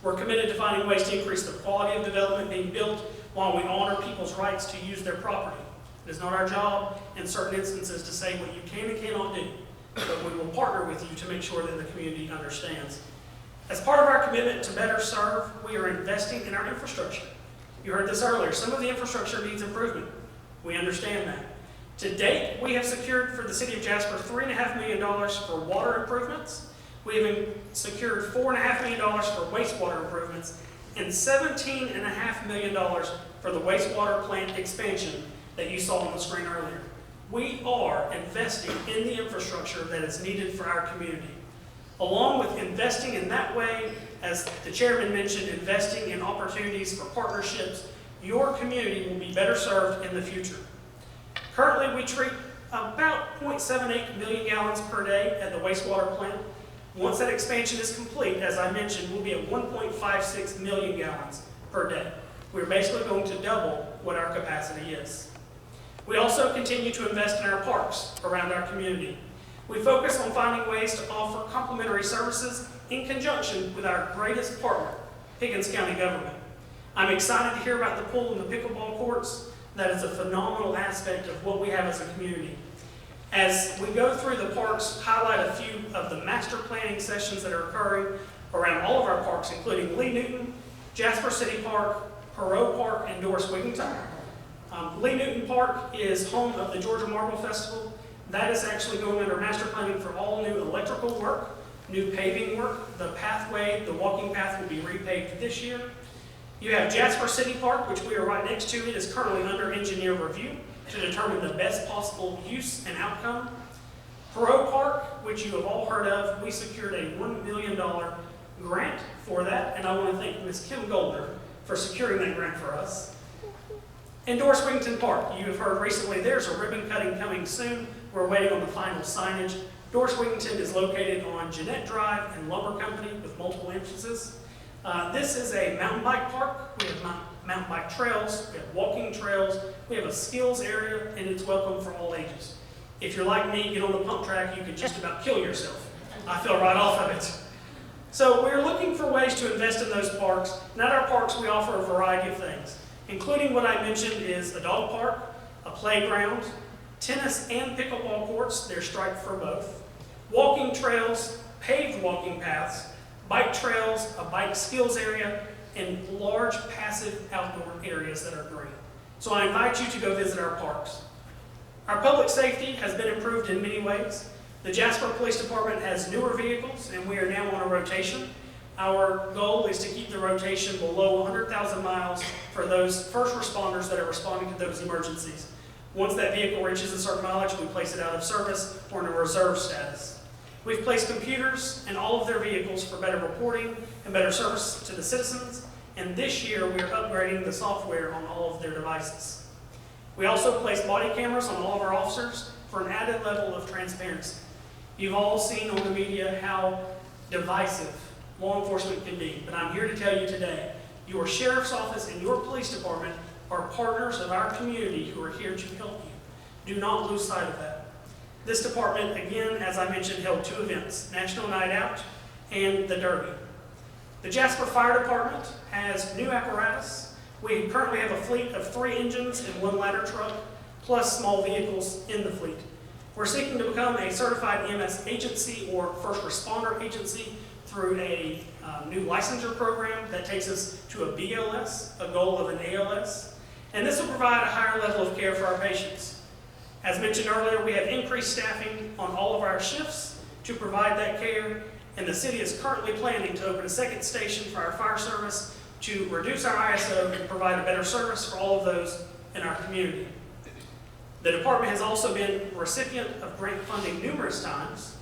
We're committed to finding ways to increase the quality of development being built while we honor people's rights to use their property. It is not our job in certain instances to say what you can and cannot do, but we will partner with you to make sure that the community understands. As part of our commitment to better serve, we are investing in our infrastructure. You heard this earlier. Some of the infrastructure needs improvement. We understand that. To date, we have secured for the City of Jasper $3.5 million for water improvements. We have secured $4.5 million for wastewater improvements and $17.5 million for the wastewater plant expansion that you saw on the screen earlier. We are investing in the infrastructure that is needed for our community. Along with investing in that way, as the chairman mentioned, investing in opportunities for partnerships, your community will be better served in the future. Currently, we treat about 0.78 million gallons per day at the wastewater plant. Once that expansion is complete, as I mentioned, we'll be at 1.56 million gallons per day. We're basically going to double what our capacity is. We also continue to invest in our parks around our community. We focus on finding ways to offer complementary services in conjunction with our greatest partner, Pickens County government. I'm excited to hear about the pool and the pickleball courts. That is a phenomenal aspect of what we have as a community. As we go through the parks, highlight a few of the master planning sessions that are occurring around all of our parks, including Lee Newton, Jasper City Park, Perot Park, and Doris Wigington. Lee Newton Park is home of the Georgia Marble Festival. That is actually going under master planning for all new electrical work, new paving work. The pathway, the walking path will be repaved this year. You have Jasper City Park, which we are right next to. It is currently under engineer review to determine the best possible use and outcome. Perot Park, which you have all heard of, we secured a $1 million grant for that, and I want to thank Ms. Kim Goldner for securing that grant for us. And Doris Wigington Park, you have heard recently there's a ribbon cutting coming soon. We're waiting on the final signage. Doris Wigington is located on Jeanette Drive and Lumber Company with multiple entrances. This is a mountain bike park. We have mountain bike trails, we have walking trails, we have a skills area, and it's welcome for all ages. If you're like me, get on the pump track, you could just about kill yourself. I fell right off of it. So we're looking for ways to invest in those parks. And at our parks, we offer a variety of things, including what I mentioned is a dog park, a playground, tennis and pickleball courts, they're striped for both, walking trails, paved walking paths, bike trails, a bike skills area, and large passive outdoor areas that are green. So I invite you to go visit our parks. Our public safety has been improved in many ways. The Jasper Police Department has newer vehicles, and we are now on a rotation. Our goal is to keep the rotation below 100,000 miles for those first responders that are responding to those emergencies. Once that vehicle reaches a certain mileage, we place it out of service or in a reserve status. We've placed computers in all of their vehicles for better reporting and better service to the citizens. And this year, we're upgrading the software on all of their devices. We also placed body cameras on all of our officers for an added level of transparency. You've all seen on the media how divisive law enforcement can be, but I'm here to tell you today, your sheriff's office and your police department are partners of our community who are here to help you. Do not lose sight of that. This department, again, as I mentioned, held 2 events, National Night Out and the Derby. The Jasper Fire Department has new apparatus. We currently have a fleet of 3 engines and 1 ladder truck, plus small vehicles in the fleet. We're seeking to become a certified EMS agency or first responder agency through a new licensure program that takes us to a BLS, a goal of an ALS, and this will provide a higher level of care for our patients. As mentioned earlier, we have increased staffing on all of our shifts to provide that care, and the city is currently planning to open a 2nd station for our fire service to reduce our ISO and provide a better service for all of those in our community. The department has also been a recipient of grant funding numerous times,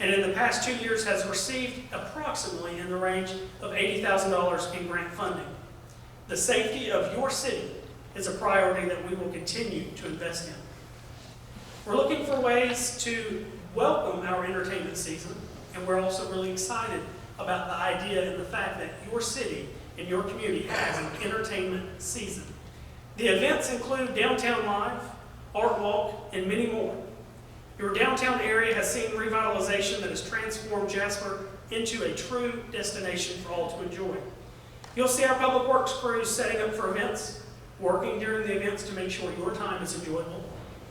and in the past 2 years has received approximately in the range of $80,000 in grant funding. The safety of your city is a priority that we will continue to invest in. We're looking for ways to welcome our entertainment season, and we're also really excited about the idea and the fact that your city and your community has an entertainment season. The events include Downtown Live, Art Walk, and many more. Your downtown area has seen revitalization that has transformed Jasper into a true destination for all to enjoy. You'll see our public works crews setting up for events, working during the events to make sure your time is enjoyable,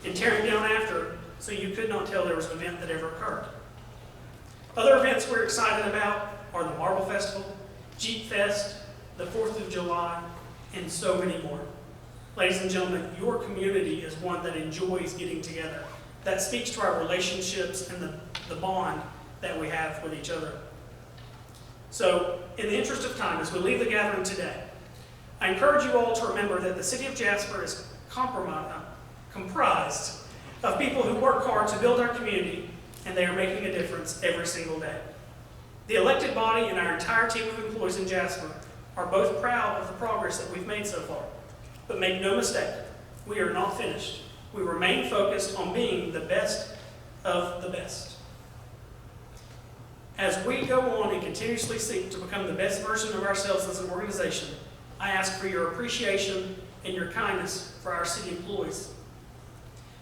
and tearing down after so you could not tell there was an event that ever occurred. Other events we're excited about are the Marble Festival, Jeep Fest, the 4th of July, and so many more. Ladies and gentlemen, your community is one that enjoys getting together. That speaks to our relationships and the bond that we have with each other. So, in the interest of time, as we leave the gathering today, I encourage you all to remember that the city of Jasper is comprised of people who work hard to build our community, and they are making a difference every single day. The elected body and our entire team of employees in Jasper are both proud of the progress that we've made so far. But make no mistake, we are not finished. We remain focused on being the best of the best. As we go on and continuously seek to become the best version of ourselves as an organization, I ask for your appreciation and your kindness for our city employees.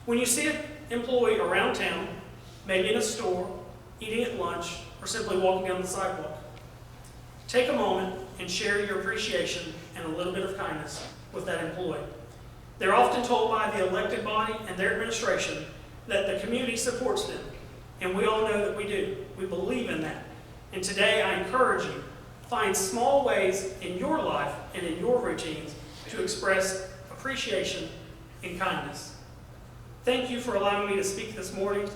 When you see an employee around town, maybe in a store, eating at lunch, or simply walking down the sidewalk, take a moment and share your appreciation and a little bit of kindness with that employee. They're often told by the elected body and their administration that the community supports them, and we all know that we do. We believe in that. And today I encourage you, find small ways in your life and in your routines to express appreciation and kindness. Thank you for allowing me to speak this morning.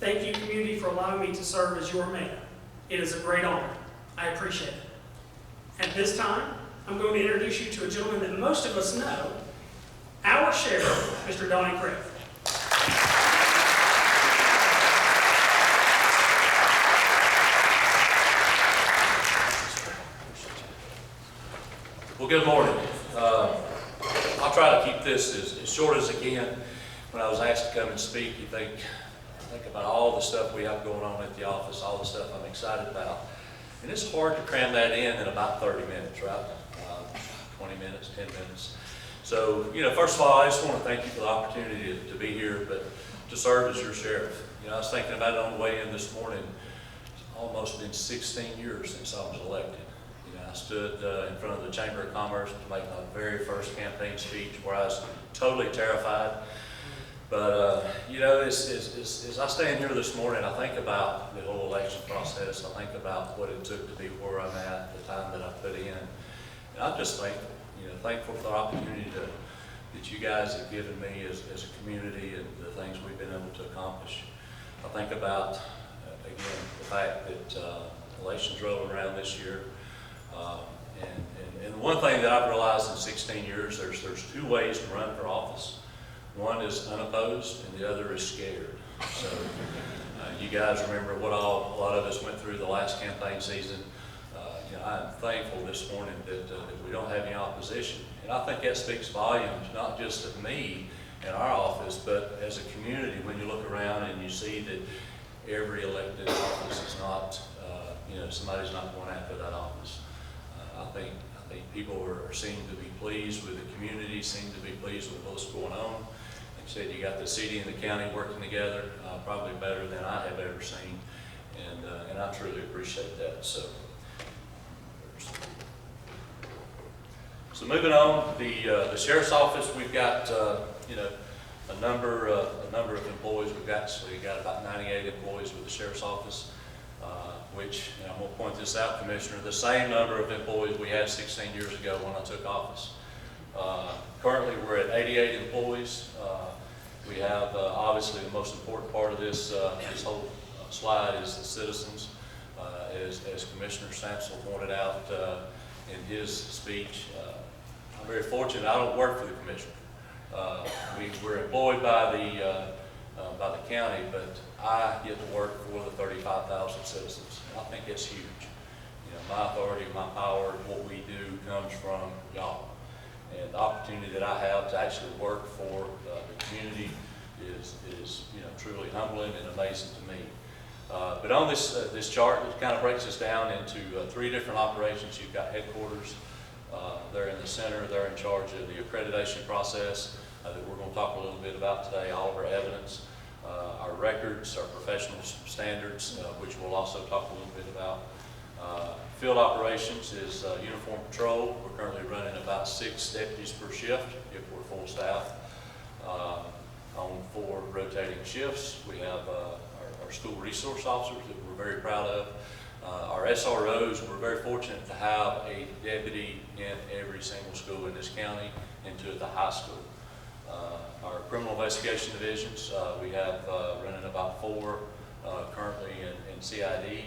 Thank you, community, for allowing me to serve as your mayor. It is a great honor. I appreciate it. At this time, I'm going to introduce you to a gentleman that most of us know, our sheriff, Mr. Donnie Kris. Well, good morning. I'll try to keep this as short as I can. When I was asked to come and speak, you think about all the stuff we have going on at the office, all the stuff I'm excited about. And it's hard to cram that in about 30 minutes, right? 20 minutes, 10 minutes. So, first of all, I just want to thank you for the opportunity to be here, but to serve as your sheriff. I was thinking about it on the way in this morning. It's almost been 16 years since I was elected. I stood in front of the Chamber of Commerce to make my very first campaign speech where I was totally terrified. But, as I stand here this morning, I think about the whole election process. I think about what it took to be where I'm at, the time that I put in. And I'm just thankful, thankful for the opportunity that you guys have given me as a community and the things we've been able to accomplish. I think about, again, the fact that elections rolling around this year. And one thing that I've realized in 16 years, there's two ways to run for office. One is unopposed, and the other is scared. So you guys remember what a lot of us went through the last campaign season. I'm thankful this morning that we don't have any opposition. And I think that speaks volumes, not just of me in our office, but as a community, when you look around and you see that every elected office is not, somebody's not going after that office. I think people seem to be pleased with the community, seem to be pleased with what's going on. Like I said, you got the city and the county working together, probably better than I have ever seen, and I truly appreciate that. So moving on, the sheriff's office, we've got a number of employees. We've got about 98 employees with the sheriff's office. Which, I'm going to point this out, Commissioner, the same number of employees we had 16 years ago when I took office. Currently, we're at 88 employees. We have, obviously, the most important part of this whole slide is the citizens. As Commissioner Stancil pointed out in his speech, I'm very fortunate. I don't work for the commissioner. We're employed by the county, but I get to work for the 35,000 citizens. And I think it's huge. My authority, my power, what we do comes from y'all. And the opportunity that I have to actually work for the community is truly humbling and amazing to me. But on this chart, it kind of breaks us down into three different operations. You've got headquarters. They're in the center. They're in charge of the accreditation process that we're going to talk a little bit about today, all of our evidence. Our records, our professional standards, which we'll also talk a little bit about. Field operations is uniform patrol. We're currently running about 6 deputies per shift if we're full staff. On 4 rotating shifts, we have our school resource officers that we're very proud of. Our SROs, we're very fortunate to have a deputy in every single school in this county and 2 at the high school. Our criminal investigation divisions, we have running about 4 currently in CID,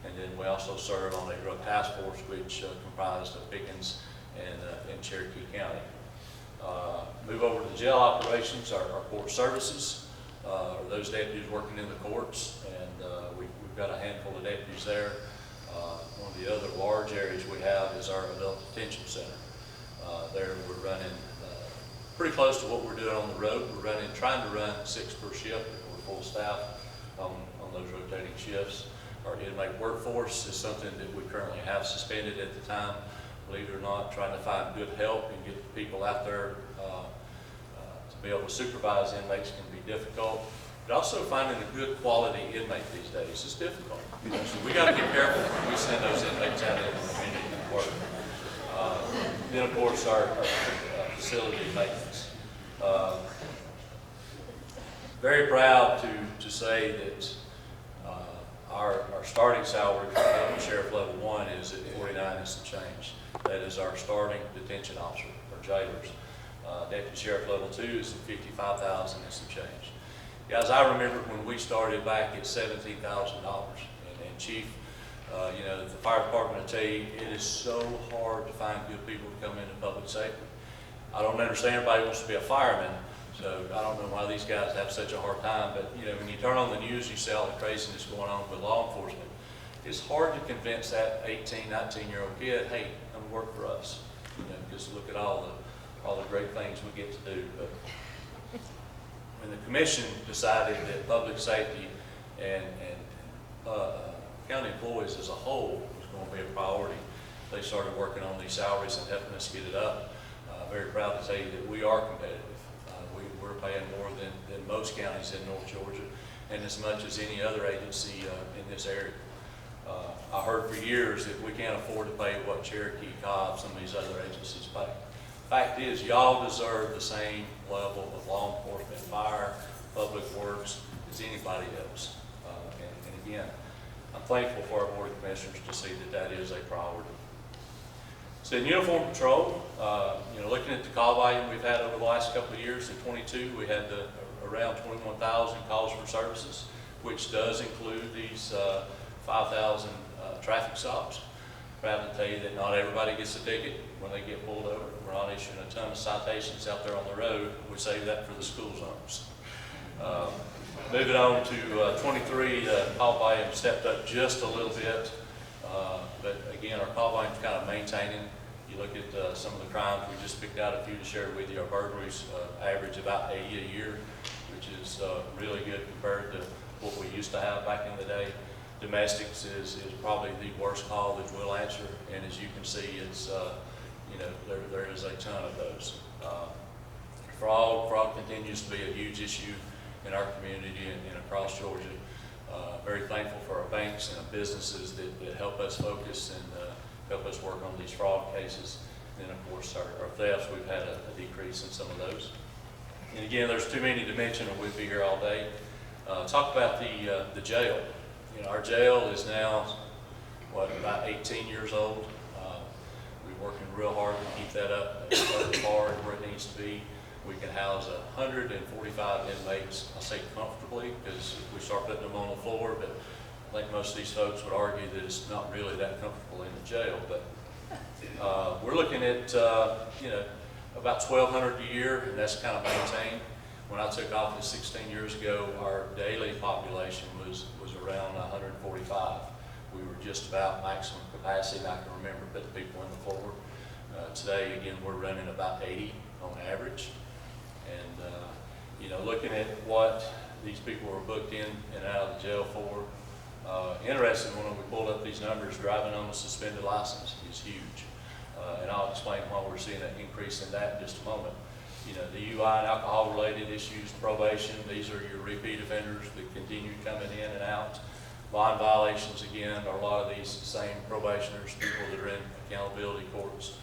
and then we also serve on a drug task force which comprised of Pickens and Cherokee County. Move over to the jail operations, our court services, are those deputies working in the courts, and we've got a handful of deputies there. One of the other large areas we have is our adult detention center. There we're running pretty close to what we're doing on the road. We're trying to run 6 per shift. We're full staff on those rotating shifts. Our inmate workforce is something that we currently have suspended at the time. Believe it or not, trying to find good help and get people out there to be able to supervise inmates can be difficult. But also finding a good quality inmate these days is difficult. So we got to be careful when we send those inmates out into the community to work. Then of course our facility maintenance. Very proud to say that our starting salary for Sheriff Level 1 is at 49 and some change. That is our starting detention officer, or jailers. Deputy Sheriff Level 2 is at 55,000 and some change. Guys, I remember when we started back at $17,000, and Chief, you know, the fire department will tell you, it is so hard to find good people to come into public safety. I don't understand everybody wants to be a fireman, so I don't know why these guys have such a hard time, but you know, when you turn on the news, you see all the craziness going on with law enforcement. It's hard to convince that 18, 19-year-old kid, hey, come work for us. You know, just look at all the great things we get to do. But when the commission decided that public safety and county employees as a whole was going to be a priority, they started working on these salaries and helping us get it up. Very proud to tell you that we are competitive. We're paying more than most counties in North Georgia, and as much as any other agency in this area. I heard for years that we can't afford to pay what Cherokee, Cobb, some of these other agencies pay. Fact is, y'all deserve the same level of law enforcement, fire, public works as anybody else. And again, I'm thankful for our Board of Commissioners to see that that is a priority. So in uniform patrol, you know, looking at the call volume we've had over the last couple of years, in 22 we had around 21,000 calls for services, which does include these 5,000 traffic stops. Proud to tell you that not everybody gets a ticket when they get pulled over. We're not issuing a ton of citations out there on the road. We save that for the school zones. Moving on to 23, call volume stepped up just a little bit, but again, our call volume is kind of maintaining. You look at some of the crimes, we just picked out a few to share with you. Our burglaries average about 80 a year, which is really good compared to what we used to have back in the day. Domestics is probably the worst call that we'll answer, and as you can see, it's you know, there is a ton of those. Fraud continues to be a huge issue in our community and across Georgia. Very thankful for our banks and our businesses that help us focus and help us work on these fraud cases. And then of course our thefts, we've had a decrease in some of those. And again, there's too many to mention, and we'd be here all day. Talk about the jail. You know, our jail is now, what, about 18 years old. We're working real hard to keep that up as far where it needs to be. We can house 145 inmates, I say comfortably, because we start putting them on the floor, but I think most of these folks would argue that it's not really that comfortable in the jail. But we're looking at, you know, about 1,200 a year, and that's kind of maintained. When I took office 16 years ago, our daily population was around 145. We were just about maximum capacity, and I can remember putting people in the floor. Today, again, we're running about 80 on average. And, you know, looking at what these people were booked in and out of the jail for, interesting when we pulled up these numbers, driving on a suspended license is huge. And I'll explain why we're seeing an increase in that in just a moment. You know, the UI and alcohol-related issues, probation, these are your repeat offenders that continue coming in and out. Bond violations, again, are a lot of these same probationers, people that are in accountability courts.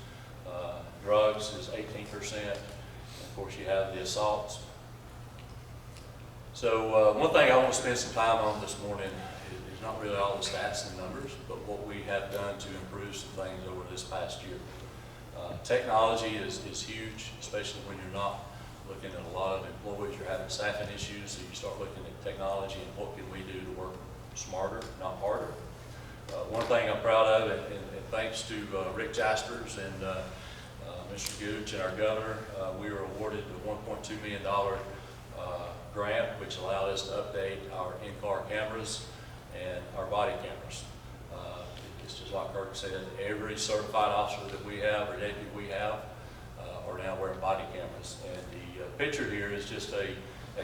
Drugs is 18%. And of course, you have the assaults. So one thing I want to spend some time on this morning is not really all the stats and numbers, but what we have done to improve some things over this past year. Technology is huge, especially when you're not looking at a lot of employees, you're having staffing issues, so you start looking at technology and what can we do to work smarter, not harder. One thing I'm proud of, and thanks to Rick Jaspers and Mr. Gooch and our governor, we were awarded the $1.2 million grant, which allowed us to update our in-car cameras and our body cameras. It's just like Kirk said, every certified officer that we have or deputy we have are now wearing body cameras. And the picture here is just a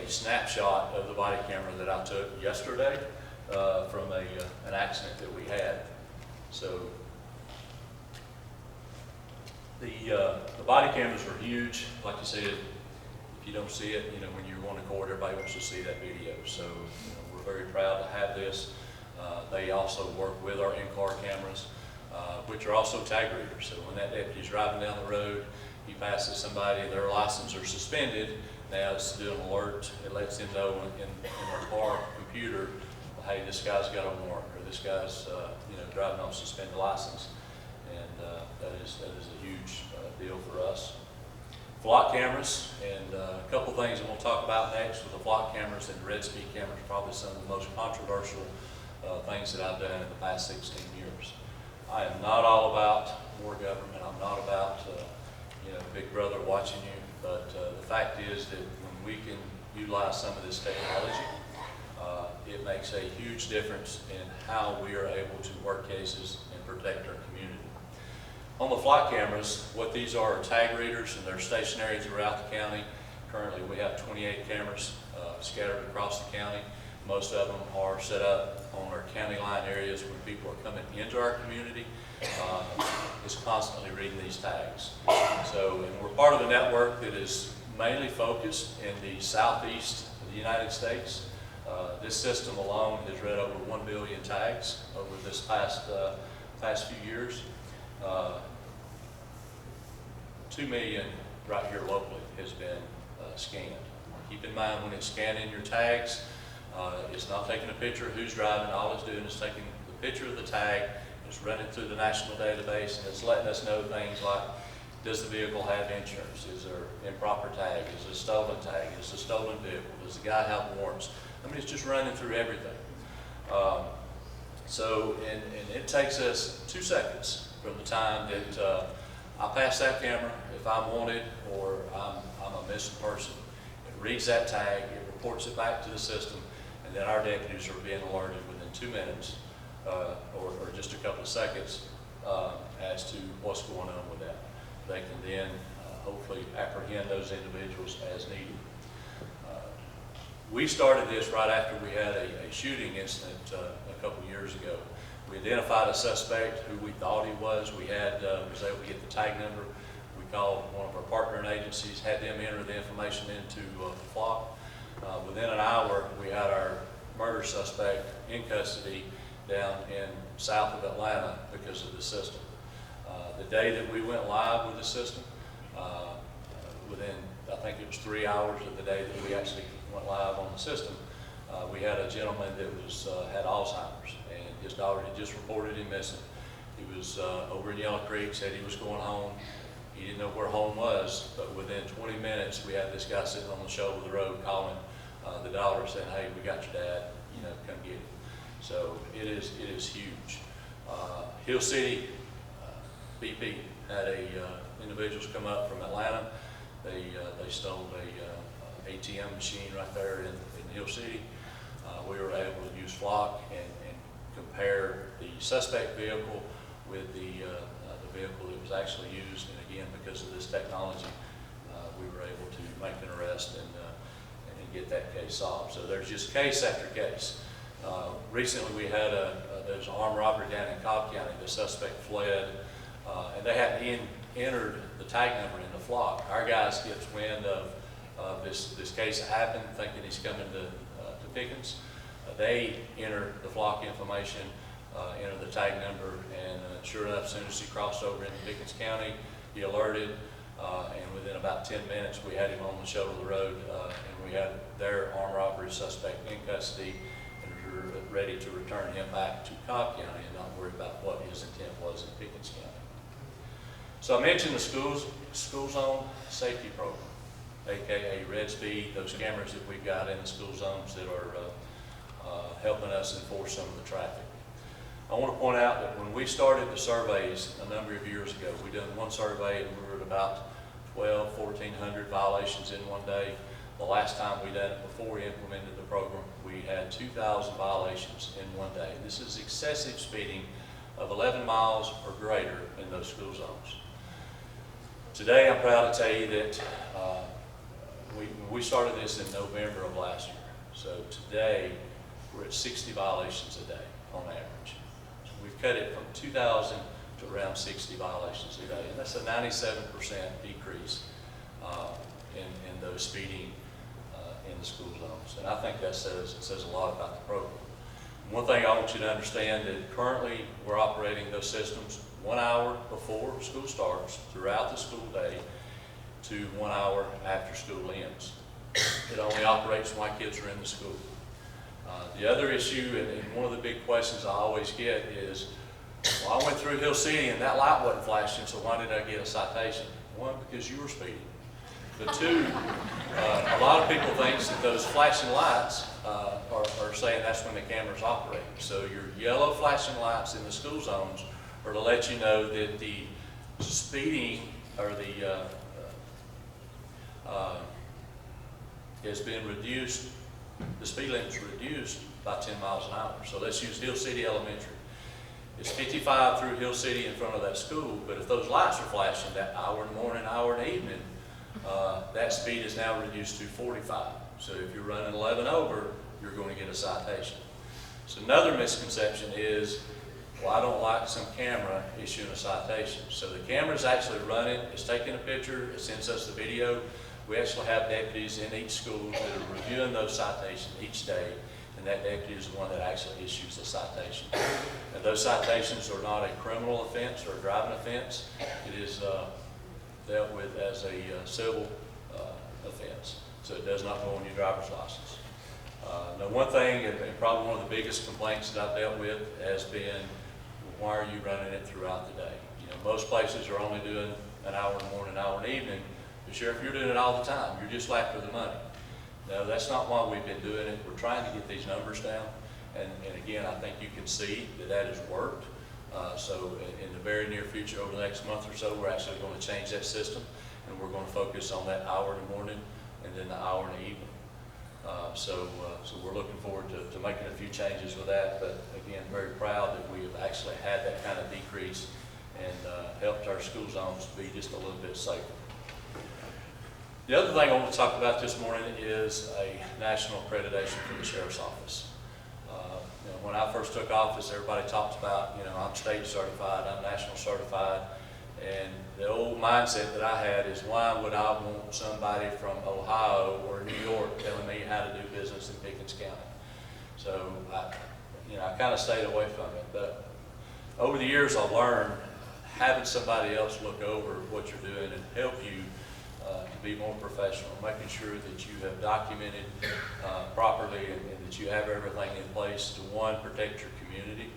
snapshot of the body camera that I took yesterday from an accident that we had. So the body cameras are huge. Like you said, if you don't see it, when you're going to court, everybody wants to see that video. So we're very proud to have this. They also work with our in-car cameras, which are also tag readers. So when that deputy's driving down the road, he passes somebody, their license are suspended. Now it's doing an alert. It lets them know in their car computer, hey, this guy's got a warrant, or this guy's driving on suspended license, and that is a huge deal for us. Flock cameras, and a couple things that we'll talk about next with the flock cameras and red speed cameras, probably some of the most controversial things that I've done in the past 16 years. I am not all about more government. I'm not about Big Brother watching you, but the fact is that when we can utilize some of this technology, it makes a huge difference in how we are able to work cases and protect our community. On the flock cameras, what these are tag readers, and they're stationary throughout the county. Currently, we have 28 cameras scattered across the county. Most of them are set up on our county line areas when people are coming into our community. It's constantly reading these tags. So, and we're part of a network that is mainly focused in the southeast of the United States. This system alone has read over 1 billion tags over this past few years. 2 million right here locally has been scanned. Keep in mind when it's scanning your tags, it's not taking a picture of who's driving. All it's doing is taking the picture of the tag, it's running through the national database, and it's letting us know things like, does the vehicle have insurance? Is there improper tag? Is it a stolen tag? Is it a stolen vehicle? Does the guy have warrants? I mean, it's just running through everything. And it takes us 2 seconds from the time that I pass that camera, if I'm wanted or I'm a missing person. It reads that tag, it reports it back to the system, and then our deputies are being alerted within 2 minutes or just a couple of seconds as to what's going on with that. They can then hopefully apprehend those individuals as needed. We started this right after we had a shooting incident a couple years ago. We identified a suspect who we thought he was. We was able to get the tag number. We called one of our partner agencies, had them enter the information into the flock. Within an hour, we had our murder suspect in custody down in south of Atlanta because of the system. The day that we went live with the system, within, I think it was 3 hours of the day that we actually went live on the system, we had a gentleman that had Alzheimer's, and his daughter had just reported him missing. He was over in Yellow Creek, said he was going home. He didn't know where home was, but within 20 minutes, we had this guy sitting on the shoulder of the road calling the daughter saying, hey, we got your dad, come get him. So it is huge. Hill City BP had individuals come up from Atlanta. They stole a ATM machine right there in Hill City. We were able to use flock and compare the suspect vehicle with the vehicle that was actually used. And again, because of this technology, we were able to make an arrest and get that case solved. So there's just case after case. Recently we had there's an armed robbery down in Cobb County. The suspect fled, and they hadn't entered the tag number in the flock. Our guys gets wind of this case that happened, thinking he's coming to Pickens. They enter the flock information, enter the tag number, and sure enough, as soon as he crossed over into Pickens County, he alerted, and within about 10 minutes, we had him on the shoulder of the road, and we had their armed robbery suspect in custody, and we were ready to return him back to Cobb County and not worry about what his intent was in Pickens County. So I mentioned the school zone safety program, aka Red Speed, those cameras that we've got in the school zones that are helping us enforce some of the traffic. I want to point out that when we started the surveys a number of years ago, we done one survey and we were at about 1,400 violations in one day. The last time we done it before we implemented the program, we had 2,000 violations in one day. This is excessive speeding of 11 miles or greater in those school zones. Today, I'm proud to tell you that we started this in November of last year. So today, we're at 60 violations a day on average. So we've cut it from 2,000 to around 60 violations a day. And that's a 97% decrease in those speeding in the school zones. And I think that says a lot about the program. One thing I want you to understand that currently we're operating those systems 1 hour before school starts throughout the school day to 1 hour after school ends. It only operates when my kids are in the school. The other issue, and one of the big questions I always get is, well, I went through Hill City and that light wasn't flashing, so why did I get a citation? One, because you were speeding. But two, a lot of people think that those flashing lights are saying that's when the camera's operating. So your yellow flashing lights in the school zones are to let you know that the speeding or the has been reduced, the speed limit's reduced by 10 miles an hour. So let's use Hill City Elementary. It's 55 through Hill City in front of that school, but if those lights are flashing that hour in the morning, hour in the evening, that speed is now reduced to 45. So if you're running 11 over, you're going to get a citation. So another misconception is, well, I don't like some camera issuing a citation. So the camera is actually running, it's taking a picture, it sends us the video. We actually have deputies in each school that are reviewing those citations each day, and that deputy is the one that actually issues the citation. And those citations are not a criminal offense or a driving offense. It is dealt with as a civil offense, so it does not go on your driver's license. Now, one thing, and probably one of the biggest complaints that I've dealt with has been, why are you running it throughout the day? You know, most places are only doing an hour in the morning, an hour in the evening. But Sheriff, you're doing it all the time. You're just after the money. No, that's not why we've been doing it. We're trying to get these numbers down. And again, I think you can see that has worked. So in the very near future, over the next month or so, we're actually going to change that system. And we're going to focus on that hour in the morning and then the hour in the evening. So we're looking forward to making a few changes with that. But again, very proud that we have actually had that kind of decrease and helped our school zones to be just a little bit safer. The other thing I want to talk about this morning is a national accreditation for the Sheriff's Office. You know, when I first took office, everybody talked about, you know, I'm state certified, I'm national certified, and the old mindset that I had is, why would I want somebody from Ohio or New York telling me how to do business in Pickens County? So I kind of stayed away from it. But over the years, I've learned having somebody else look over what you're doing and help you to be more professional, making sure that you have documented properly and that you have everything in place to, one, protect your community,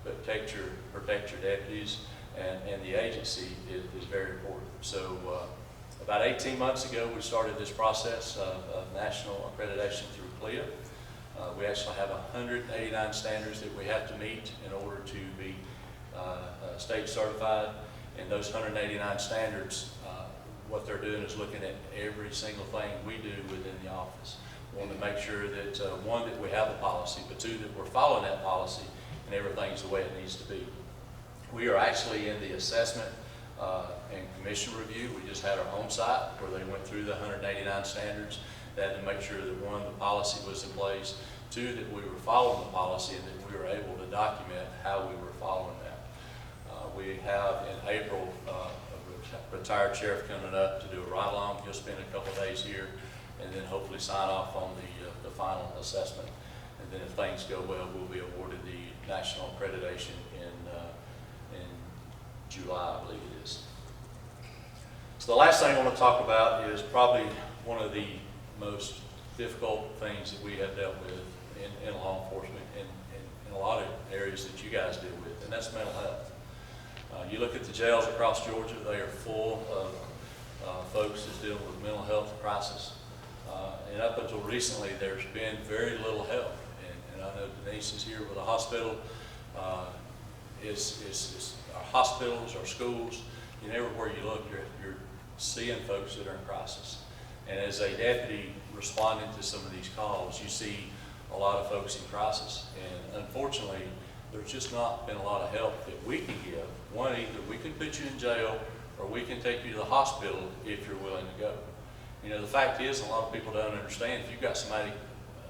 but protect your deputies and the agency is very important. So about 18 months ago, we started this process of national accreditation through CLIA. We actually have 189 standards that we have to meet in order to be state certified. And those 189 standards, what they're doing is looking at every single thing we do within the office. We want to make sure that, one, that we have a policy, but two, that we're following that policy and everything's the way it needs to be. We are actually in the assessment and commission review. We just had our home site where they went through the 189 standards. They had to make sure that, one, the policy was in place, two, that we were following the policy and that we were able to document how we were following that. We have in April a retired sheriff coming up to do a ride-along. He'll spend a couple of days here and then hopefully sign off on the final assessment. And then if things go well, we'll be awarded the national accreditation in July, I believe it is. So the last thing I want to talk about is probably one of the most difficult things that we have dealt with in law enforcement and in a lot of areas that you guys deal with, and that's mental health. You look at the jails across Georgia, they are full of folks that's dealing with mental health crisis. And up until recently, there's been very little help. And I know Denise is here with a hospital. Our hospitals, our schools, and everywhere you look, you're seeing folks that are in crisis. And as a deputy responding to some of these calls, you see a lot of folks in crisis. And unfortunately, there's just not been a lot of help that we can give. One, either we can put you in jail or we can take you to the hospital if you're willing to go. You know, the fact is, a lot of people don't understand, if you've got somebody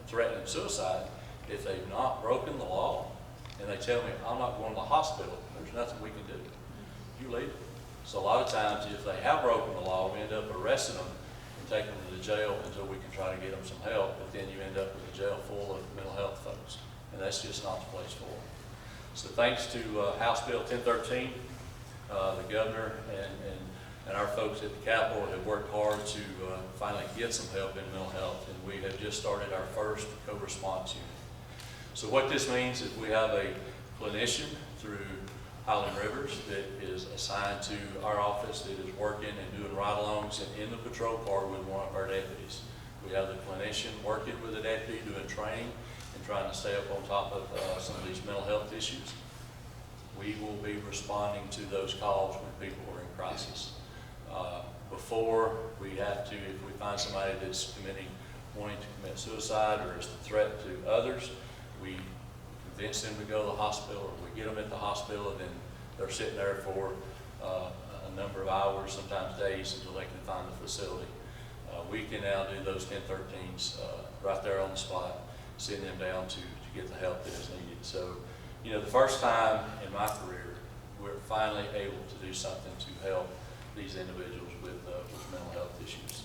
threatening suicide, if they've not broken the law, and they tell me, I'm not going to the hospital, there's nothing we can do. You leave. So a lot of times, if they have broken the law, we end up arresting them and taking them to the jail until we can try to get them some help, but then you end up with a jail full of mental health folks, and that's just not the place for them. So thanks to House Bill 1013, the governor and our folks at the Capitol have worked hard to finally get some help in mental health, and we have just started our first co-response unit. So what this means is we have a clinician through Highland Rivers that is assigned to our office that is working and doing ride-alongs and in the patrol car with one of our deputies. We have the clinician working with the deputy doing training and trying to stay up on top of some of these mental health issues. We will be responding to those calls when people are in crisis. Before, we have to, if we find somebody that's wanting to commit suicide or is a threat to others, we convince them to go to the hospital, or we get them at the hospital, and then they're sitting there for a number of hours, sometimes days, until they can find the facility. We can now do those 1013s right there on the spot, send them down to get the help that is needed. So, you know, the first time in my career, we're finally able to do something to help these individuals with mental health issues.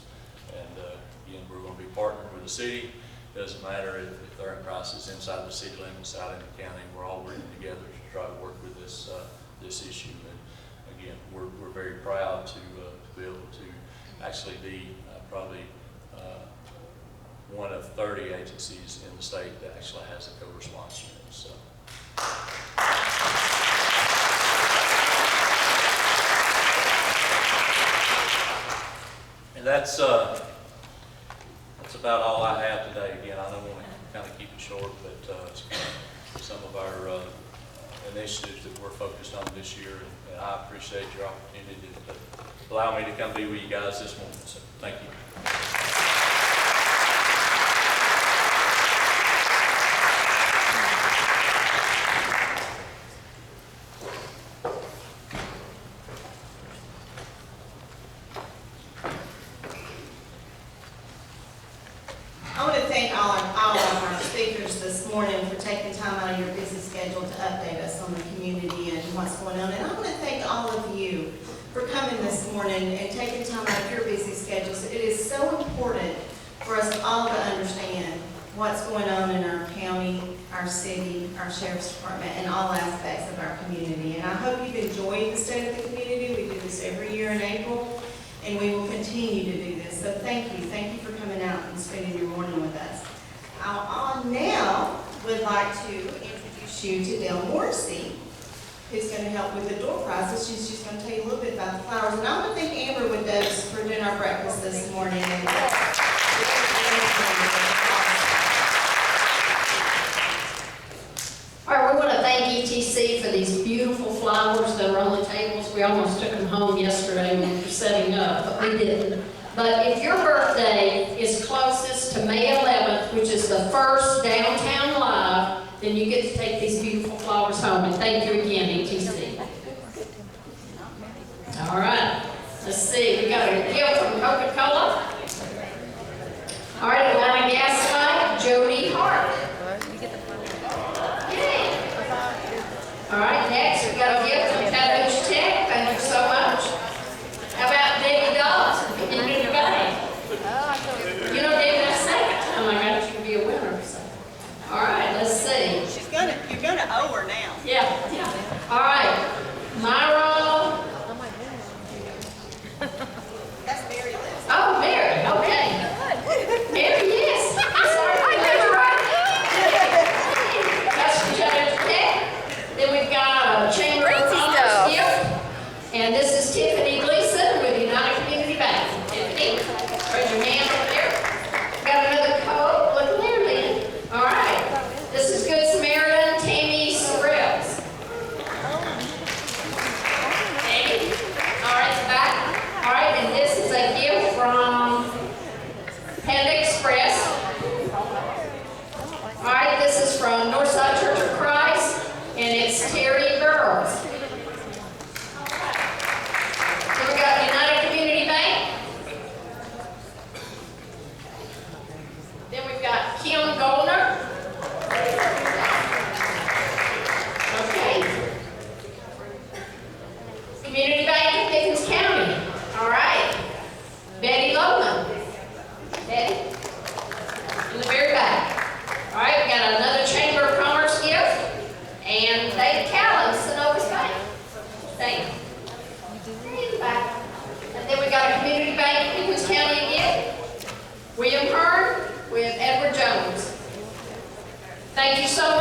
And again, we're going to be partnering with the city. Doesn't matter if they're in crisis inside the city limits, out in the county. We're all working together to try to work with this issue. And again, we're very proud to be able to actually be probably one of 30 agencies in the state that actually has a co-response unit. So. And that's about all I have today. Again, I don't want to kind of keep it short, but it's kind of some of our initiatives that we're focused on this year, and I appreciate your opportunity to allow me to come be with you guys this morning. So thank you. I want to thank all of our speakers this morning for taking time out of your busy schedule to update us on the community and what's going on. And I want to thank all of you for coming this morning and taking time out of your busy schedules. It is so important for us all to understand what's going on in our county, our city, our sheriff's department, and all aspects of our community. And I hope you've enjoyed the State of the Community. We do this every year in April, and we will continue to do this. So thank you. Thank you for coming out and spending your morning with us. I now would like to introduce you to Del Morrissey, who's going to help with the door prizes. She's just going to tell you a little bit about the flowers. And I want to thank Amberle for doing our breakfast this morning. All right, we want to thank ETC for these beautiful flowers that are on the tables. We almost took them home yesterday when we were setting up, but we didn't. But if your birthday is closest to May 11th, which is the first Downtown Live, then you get to take these beautiful flowers home. And thank you again, ETC. All right, let's see. We got a gift from Coca-Cola. All right, Atlanta Gas Light, Jody Hart. Yay. All right, next we got a gift from Cabbage Tech. Thank you so much. How about Debbie Dawson? You knew the guy. You know, Debbie, that's the second time I got you to be a winner. So. All right, let's see. You're gonna owe her now. Yeah. All right, Myra. That's Mary Liz. Oh, Thank you so